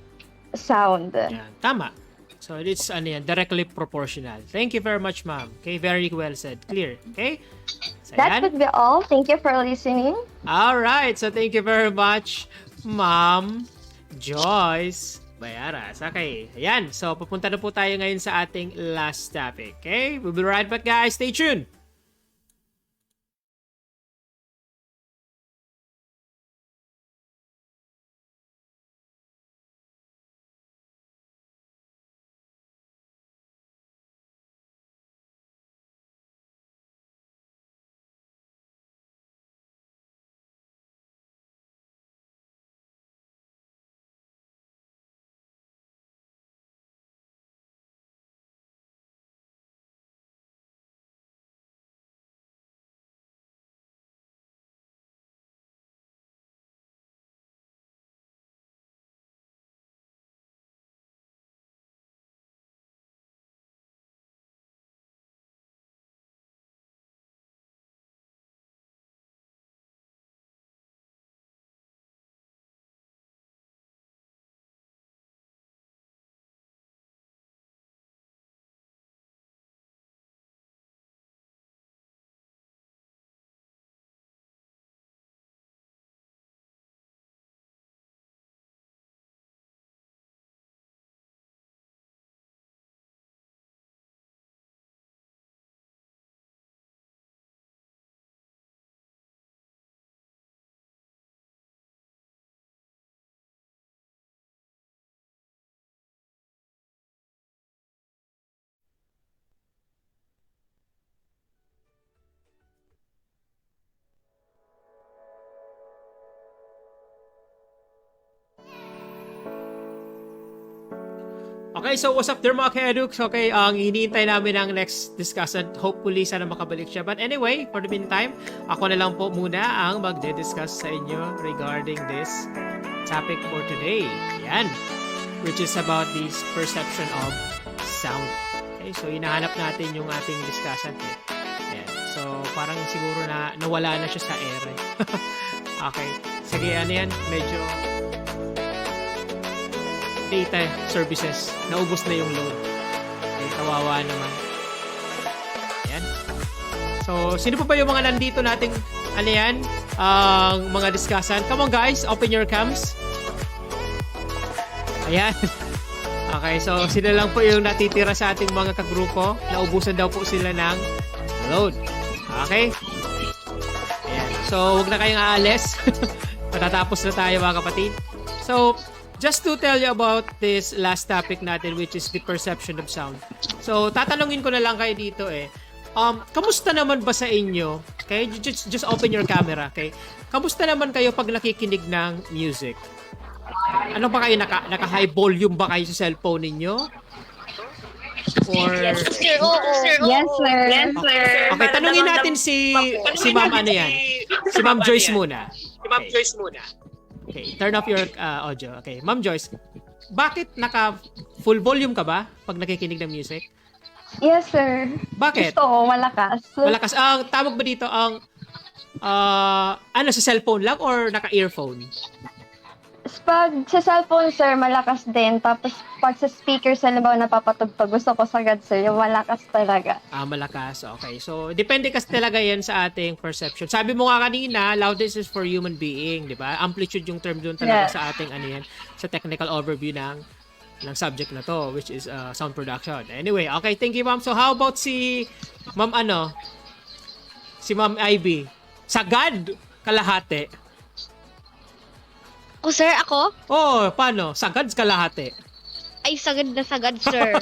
sound. Yan. Tama. So, it's directly proportional. Thank you very much, ma'am. Okay, very well said. Clear. Okay? So, That yan. would be all. Thank you for listening. Alright. So, thank you very much, Ma'am Joyce Bayaras. Okay. Ayan. So, pupunta na po tayo ngayon sa ating last topic. Okay? We'll be right back, guys. Stay tuned. Okay, so what's up there mga ka-edux? Okay, ang hinihintay namin ang next discussant. Hopefully, sana makabalik siya. But anyway, for the meantime, ako na lang po muna ang magde-discuss sa inyo regarding this topic for today. Yan. Which is about this perception of sound. Okay, so hinahanap natin yung ating discussant. Yan. So, parang siguro na nawala na siya sa air. Okay. Sige, ano yan? Medyo data services. Naubos na yung load. Okay, kawawa naman. Ayan. So, sino pa ba yung mga nandito nating ano yan? Ang mga discussant. Come on guys, open your cams. Ayan. Okay, so sila lang po yung natitira sa ating mga kagrupo. Naubusan daw po sila ng load. Okay? Ayan. So, huwag na kayong aalis. Matatapos na tayo mga kapatid. So, just to tell you about this last topic natin, which is the perception of sound. So, tatanungin ko na lang kayo dito kamusta naman ba sa inyo? Okay, just open your camera, okay? Kamusta naman kayo pag nakikinig ng music? Ano ba kayo, naka-high volume ba kayo sa cellphone ninyo? Or Yes, sir. Oo. Yes, sir. Yes, sir. okay, tanungin natin si Ma'am ano yan? Si Ma'am Joyce muna. Si Ma'am Joyce muna. Okay, turn off your audio. Okay, Ma'am Joyce, bakit naka full volume ka ba pag nakikinig ng music? Yes, sir. Bakit? Gusto ko malakas. Malakas. Ang tawag ba dito ang ano sa cellphone lang or naka-earphone? Pag sa cellphone, sir, malakas din. Tapos pag sa speaker, sa halimbawa napapatugtog, gusto ko sagad, sir, yung malakas talaga. Malakas. Okay. So, depende kasi talaga yan sa ating perception. Sabi mo nga kanina, loudness is for human being, di ba? Amplitude yung term doon talaga sa ating ano yan, sa technical overview ng subject na to, which is sound production. Anyway, okay, thank you, ma'am. So, how about si Ma'am si Ma'am Ivy? Sagad kalahati. Ako, sir, ako? Oh, paano? Sagad kalahati. Ay, sagad na sagad, sir.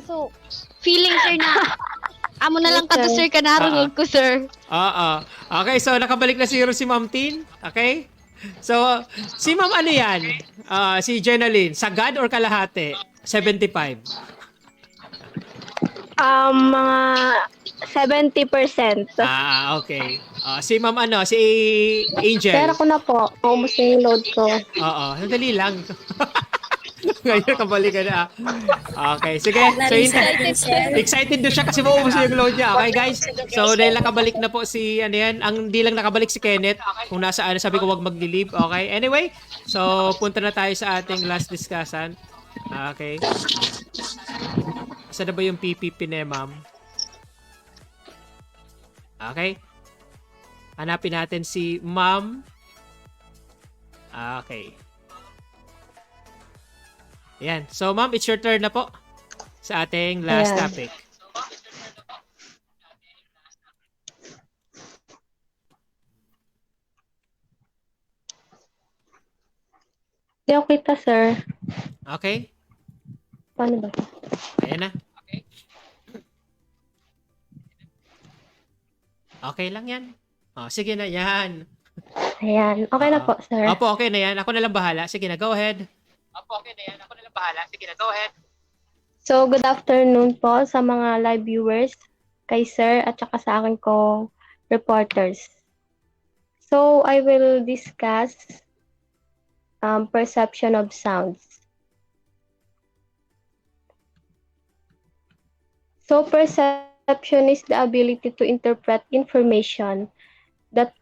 So, feeling, sir, na amo na lang ka to, sir, kanarunod ko, sir. Okay, so nakabalik na si Ma'am Tin. Okay? So, si Ma'am ano yan? Si Jenaline, sagad or kalahati? 75. Mga 70%. Okay. Si Ma'am si Angel. Pero ako na po. Almost na yung load ko. Sandali lang. Ngayon, kabalik ka na. Okay, sige. So, excited na siya kasi maubos yung load niya. Okay, guys? So, dahil nakabalik na po si, ang di lang nakabalik si Kenneth. Kung nasa, sabi ko wag mag-leave. Okay, anyway. So, punta na tayo sa ating last discussant. Okay. Saan na ba yung PPP na, ma'am? Okay. Hanapin natin si ma'am. Okay. Ayan. So, ma'am, it's your turn na po sa ating last topic. Hindi ako kita, sir. Okay. Paano ba? Ayan na. Okay. Okay lang yan. Sige na yan. Ayan. Okay na po, sir. Opo, okay na yan. Ako na lang bahala. Sige na, go ahead. Opo, okay na yan. Ako na lang bahala. Sige na, go ahead. So, good afternoon po sa mga live viewers, kay sir, at saka sa akin ko reporters. So, I will discuss perception of sounds. So, perception is the ability to interpret information that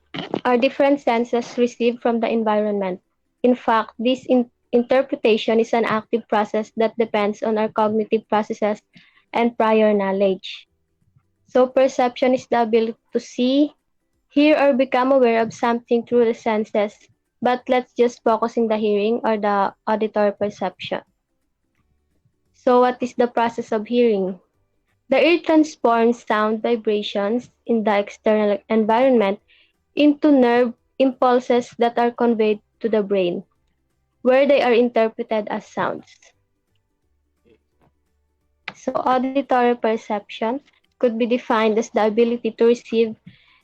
our different senses receive from the environment. In fact, this interpretation is an active process that depends on our cognitive processes and prior knowledge. So, perception is the ability to see, hear, or become aware of something through the senses. But let's just focus in the hearing or the auditory perception. So, what is the process of hearing? The ear transforms sound vibrations in the external environment into nerve impulses that are conveyed to the brain, where they are interpreted as sounds. So, auditory perception could be defined as the ability to receive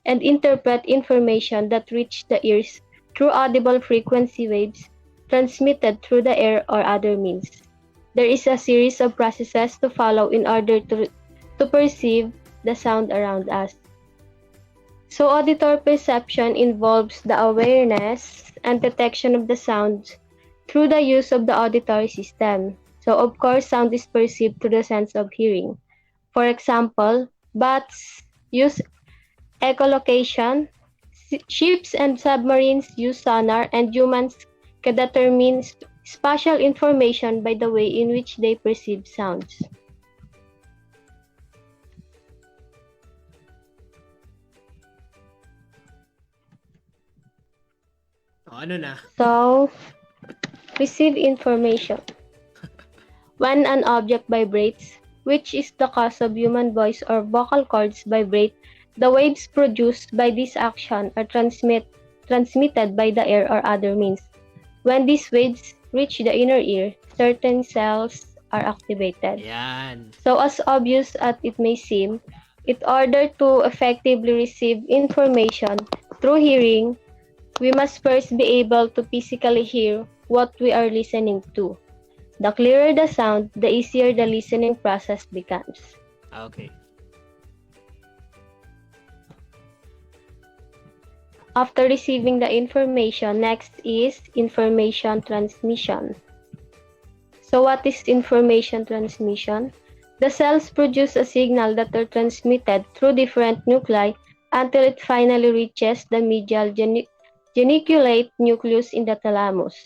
and interpret information that reach the ears through audible frequency waves transmitted through the air or other means. There is a series of processes to follow in order to perceive the sound around us. So auditory perception involves the awareness and detection of the sounds through the use of the auditory system. So of course, sound is perceived through the sense of hearing. For example, bats use echolocation, ships and submarines use sonar, and humans can determine spatial information by the way in which they perceive sounds. Ano na? So, receive information. When an object vibrates, which is the cause of human voice or vocal cords vibrate, the waves produced by this action are transmitted by the air or other means. When these waves reach the inner ear, certain cells are activated. Yan. So as obvious as it may seem, in order to effectively receive information through hearing, we must first be able to physically hear what we are listening to. The clearer the sound, the easier the listening process becomes. Okay. After receiving the information, next is information transmission. So what is information transmission? The cells produce a signal that are transmitted through different nuclei until it finally reaches the medial geniculate nucleus in the thalamus.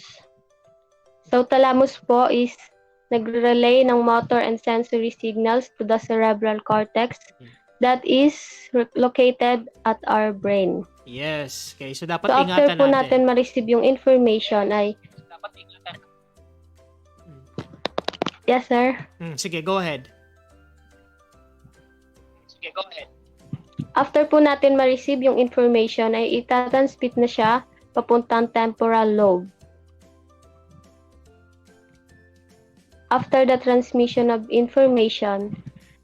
So thalamus po is nagre-relay ng motor and sensory signals to the cerebral cortex that is located at our brain. Yes. Okay, so dapat So after ingatan po natin. natin ma-receive yung information ay... Yes, sir. Sige, go ahead. After po natin ma-receive yung information ay itatransmit na siya papuntang temporal lobe. After the transmission of information,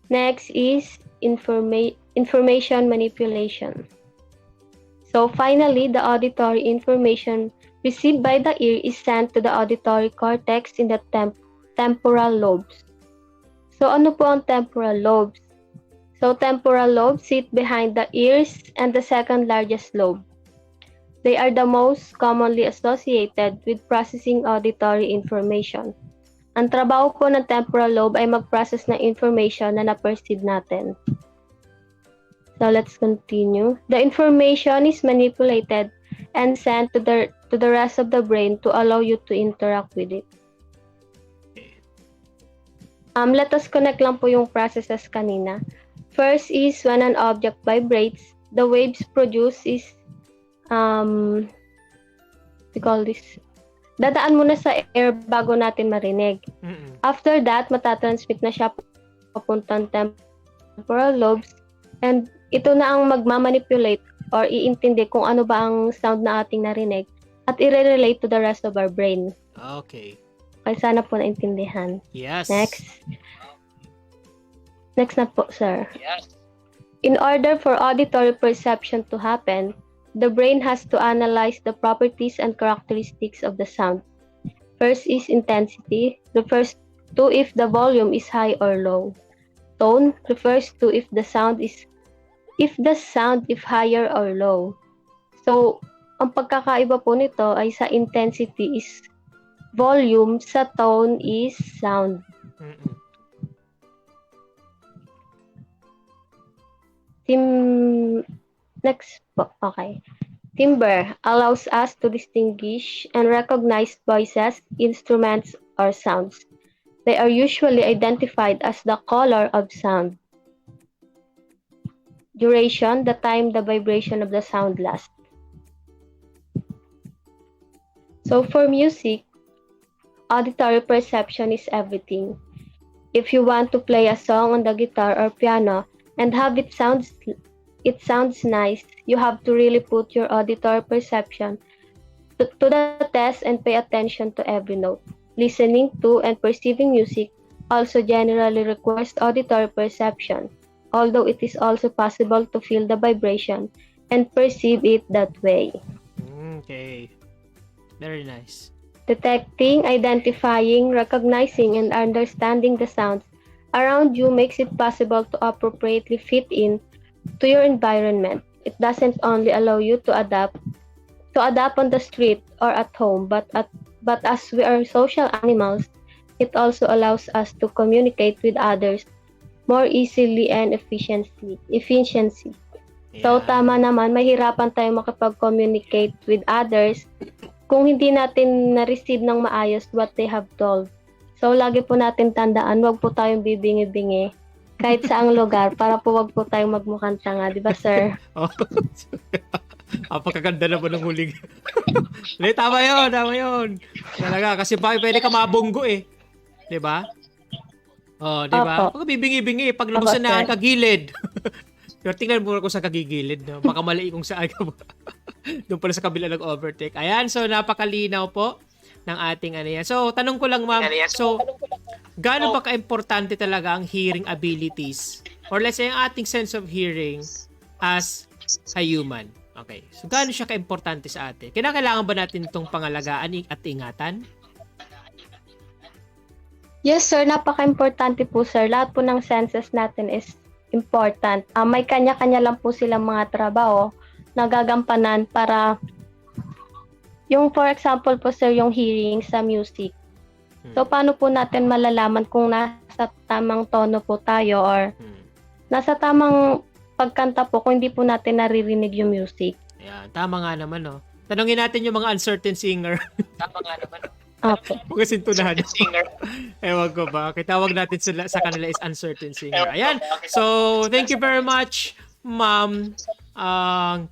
next is information manipulation. So finally, the auditory information received by the ear is sent to the auditory cortex in the temporal lobes. So ano po ang temporal lobes? So temporal lobes sit behind the ears and the second largest lobe. They are the most commonly associated with processing auditory information. Ang trabaho po ng temporal lobe ay mag-process ng information na na-perceive natin. So let's continue. The information is manipulated and sent to the rest of the brain to allow you to interact with it. Let us connect lang po yung processes kanina. First is when an object vibrates, the waves produced is we call this, dadaan muna sa air bago natin marinig. After that, matatransmit na siya papuntang temporal lobes and ito na ang magmamanipulate or iintindi kung ano ba ang sound na ating narinig at i-relate to the rest of our brain. Okay. Okay, sana po naintindihan. Yes. Next na po, sir. Yes. In order for auditory perception to happen, the brain has to analyze the properties and characteristics of the sound. First is intensity, refers to if the volume is high or low. Tone refers to if the sound is higher or low. So, ang pagkakaiba po nito ay sa intensity is volume, sa tone is sound. Next po, okay. Timbre allows us to distinguish and recognize voices, instruments, or sounds. They are usually identified as the color of sound. Duration, the time the vibration of the sound lasts. So for music, auditory perception is everything. If you want to play a song on the guitar or piano and have it sounds nice, you have to really put your auditory perception to the test and pay attention to every note. Listening to and perceiving music also generally requires auditory perception, although it is also possible to feel the vibration and perceive it that way. Okay. Very nice. Detecting, identifying, recognizing, and understanding the sounds around you makes it possible to appropriately fit in to your environment. It doesn't only allow you to adapt on the street or at home, but as we are social animals, it also allows us to communicate with others more easily and efficiency. So Yeah. tama naman, mahirapan tayong makipag-communicate with others kung hindi natin na-receive ng maayos what they have told. So lagi po natin tandaan, wag po tayong bibingi-bingi kahit saang lugar para po wag po tayong magmukhang tanga, di ba sir? Oh. Apakaganda naman ng huling. Hindi, tama yun. Talaga, kasi bakit pwede ka mabunggo eh. Di ba? Oh, di ba? Opo. Pag bibingi-bingi, pag Opo, lubusan na sir. kagilid. Pero tingnan mo kung sa kagigilid, no? Baka mali kung saan ka ba. Doon pala sa kabila nag-overtake. Ayan, so napakalinaw po ng ating ano yan. So, tanong ko lang, ma'am. So, gaano ba ka-importante talaga ang hearing abilities? Or let's say, ang ating sense of hearing as a human? Okay. So, gaano siya ka-importante sa atin? Kinakailangan ba natin itong pangalagaan at ingatan? Yes sir, napaka-importante po sir. Lahat po ng senses natin is important. May kanya-kanya lang po silang mga trabaho na gagampanan para yung for example po sir, yung hearing sa music. So paano po natin malalaman kung nasa tamang tono po tayo or nasa tamang pagkanta po kung hindi po natin naririnig yung music. Ayan, tama nga naman, no? Tanungin natin yung mga uncertain singer. Opo. Mga sintunahan. Ewan ko ba? Kaya tawag natin sila, sa kanila is uncertain singer. Ayan. So, thank you very much, Ma'am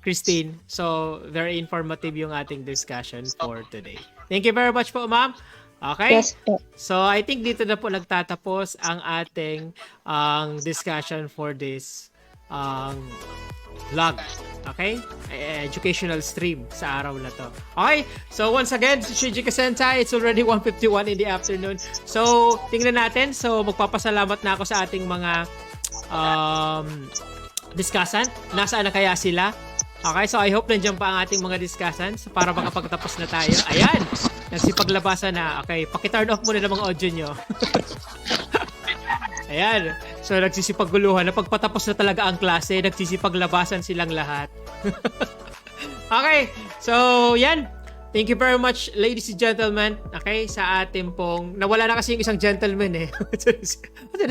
Christine. So, very informative yung ating discussion for today. Thank you very much po, Ma'am. Okay? Yes po. So, I think dito na po nagtatapos ang ating discussion for this vlog. Okay? Educational stream sa araw na to. Okay? So, once again, Shiji Kasensai, it's already 1:51 in the afternoon. So, tingnan natin. So, magpapasalamat na ako sa ating mga discussant. Nasaan na kaya sila? Okay, so I hope nandiyan pa ang ating mga discussants para makapagtapos na tayo. Ayan! Nagsipaglabasan na. Okay, pakiturn off muna ng mga audio nyo. Ayan. So, nagsisipaguluhan. Napagpatapos na talaga ang klase, nagsisipaglabasan silang lahat. Okay. So, yan. Thank you very much, ladies and gentlemen. Okay, sa ating pong... Nawala na kasi yung isang gentleman eh. Ito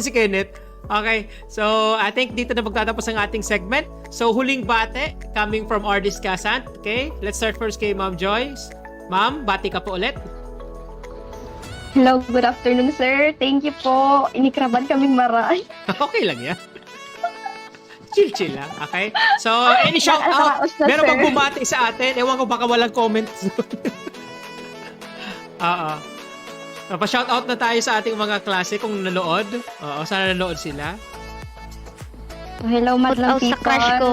si Kenneth. Okay. So, I think dito na magtatapos ang ating segment. So, huling bate coming from our discussant. Okay. Let's start first kay Ma'am Joyce. Ma'am, bati ka po ulit. Hello, good afternoon, sir. Thank you po. Inikraban kaming maray. Okay lang yan. Chill lang, okay? So, any shout out? Nakakaraos na, Meron sir. bang bumati sa atin? Ewan ko, baka walang comments. Oo. Pa-shout out na tayo sa ating mga klase kung nanood. Oo, sana nanood sila. Hello, madlang Shout out sa crush ko.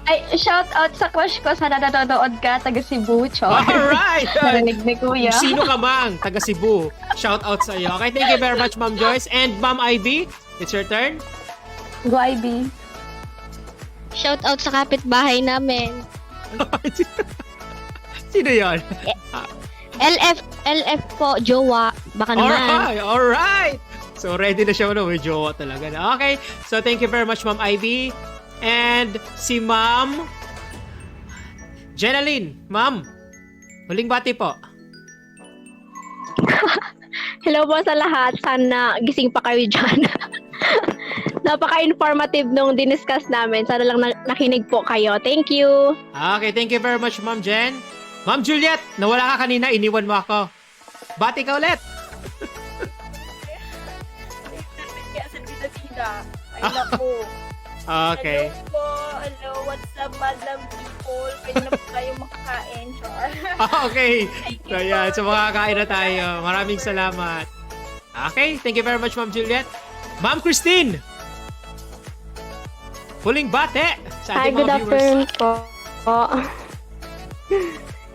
Ay, shout out sa crush ko. Sana nanonood ka, taga Cebu, Chor. Alright! Narinig ni Kuya. Kung sino ka mang, taga Cebu, shout out sa iyo. Okay, thank you very much, Ma'am Joyce. And Ma'am Ivy, it's your turn. Go, IB. Shout out sa kapitbahay namin. Sino yon? LF po, jowa. Baka naman. Alright! So, ready na siya, may jowa talaga na. Okay, so thank you very much, Ma'am Ivy. And si Ma'am Jenaline. Ma'am, huling bati po. Hello po sa lahat. Sana gising pa kayo dyan. Napaka-informative nung diniscuss namin. Sana lang nakinig po kayo. Thank you. Okay, thank you very much, Ma'am Jen. Ma'am Juliet, nawala ka kanina, iniwan mo ako. Bati ka ulit. Kaya sa bida-bida. Ay, naku. Okay. Hello po. Hello, what's up, madlang people? Pwede na po tayo makakain, Char. Okay. So, yan. So, makakain na tayo. Maraming salamat. Okay. Thank you very much, Ma'am Juliet. Ma'am Christine. Huling bate sa Hi, ating good mga viewers. afternoon po.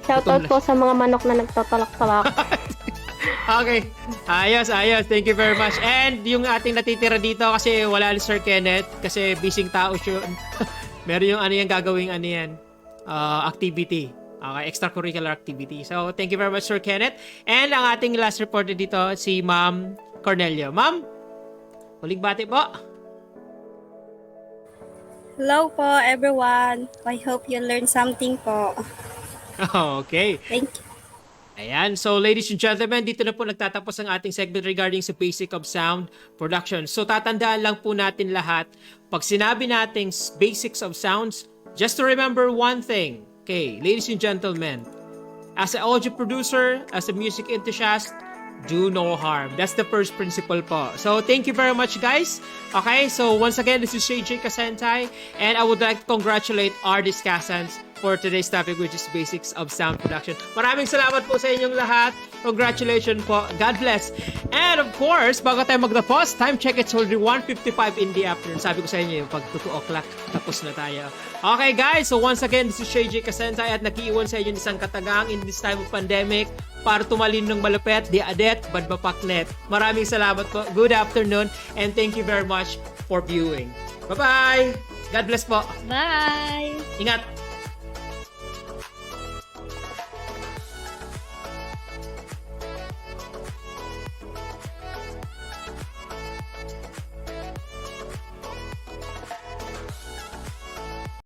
Shoutout po sa mga manok na nagtatalak-talak. Okay. Ayos. Thank you very much. And yung ating natitira dito kasi wala ni Sir Kenneth kasi busy tao siya. Meron yung ano yan gagawing ano yan activity. Okay, extracurricular activity. So, thank you very much, Sir Kenneth. And ang ating last reporter dito, si Ma'am Cornelio. Ma'am, huling bati po. Hello po, everyone. I hope you learned something po. Okay. Thank you. Ayan. So, ladies and gentlemen, dito na po nagtatapos ang ating segment regarding sa basic of sound production. So, tatandaan lang po natin lahat, pag sinabi nating basics of sounds, just to remember one thing. Okay, ladies and gentlemen, as an audio producer, as a music enthusiast, do no harm. That's the first principle po. So, thank you very much, guys. Okay, so once again, this is JJ Kasentay, and I would like to congratulate our discussants for today's topic, which is basics of sound production. Maraming salamat po sa inyong lahat. Congratulations po. God bless. And of course, bago tayo magtapos, time check, it's already 1:55 in the afternoon. Sabi ko sa inyo, yung pag 2 o'clock, tapos na tayo. Okay, guys, so once again, this is JJ Kasentay at nakiiwan sa inyo isang katagang in this time of pandemic para tumalin ng malupet, di adet, badbapaknet. Maraming salamat po. Good afternoon, and thank you very much for viewing. Bye-bye! God bless po. Bye! Ingat!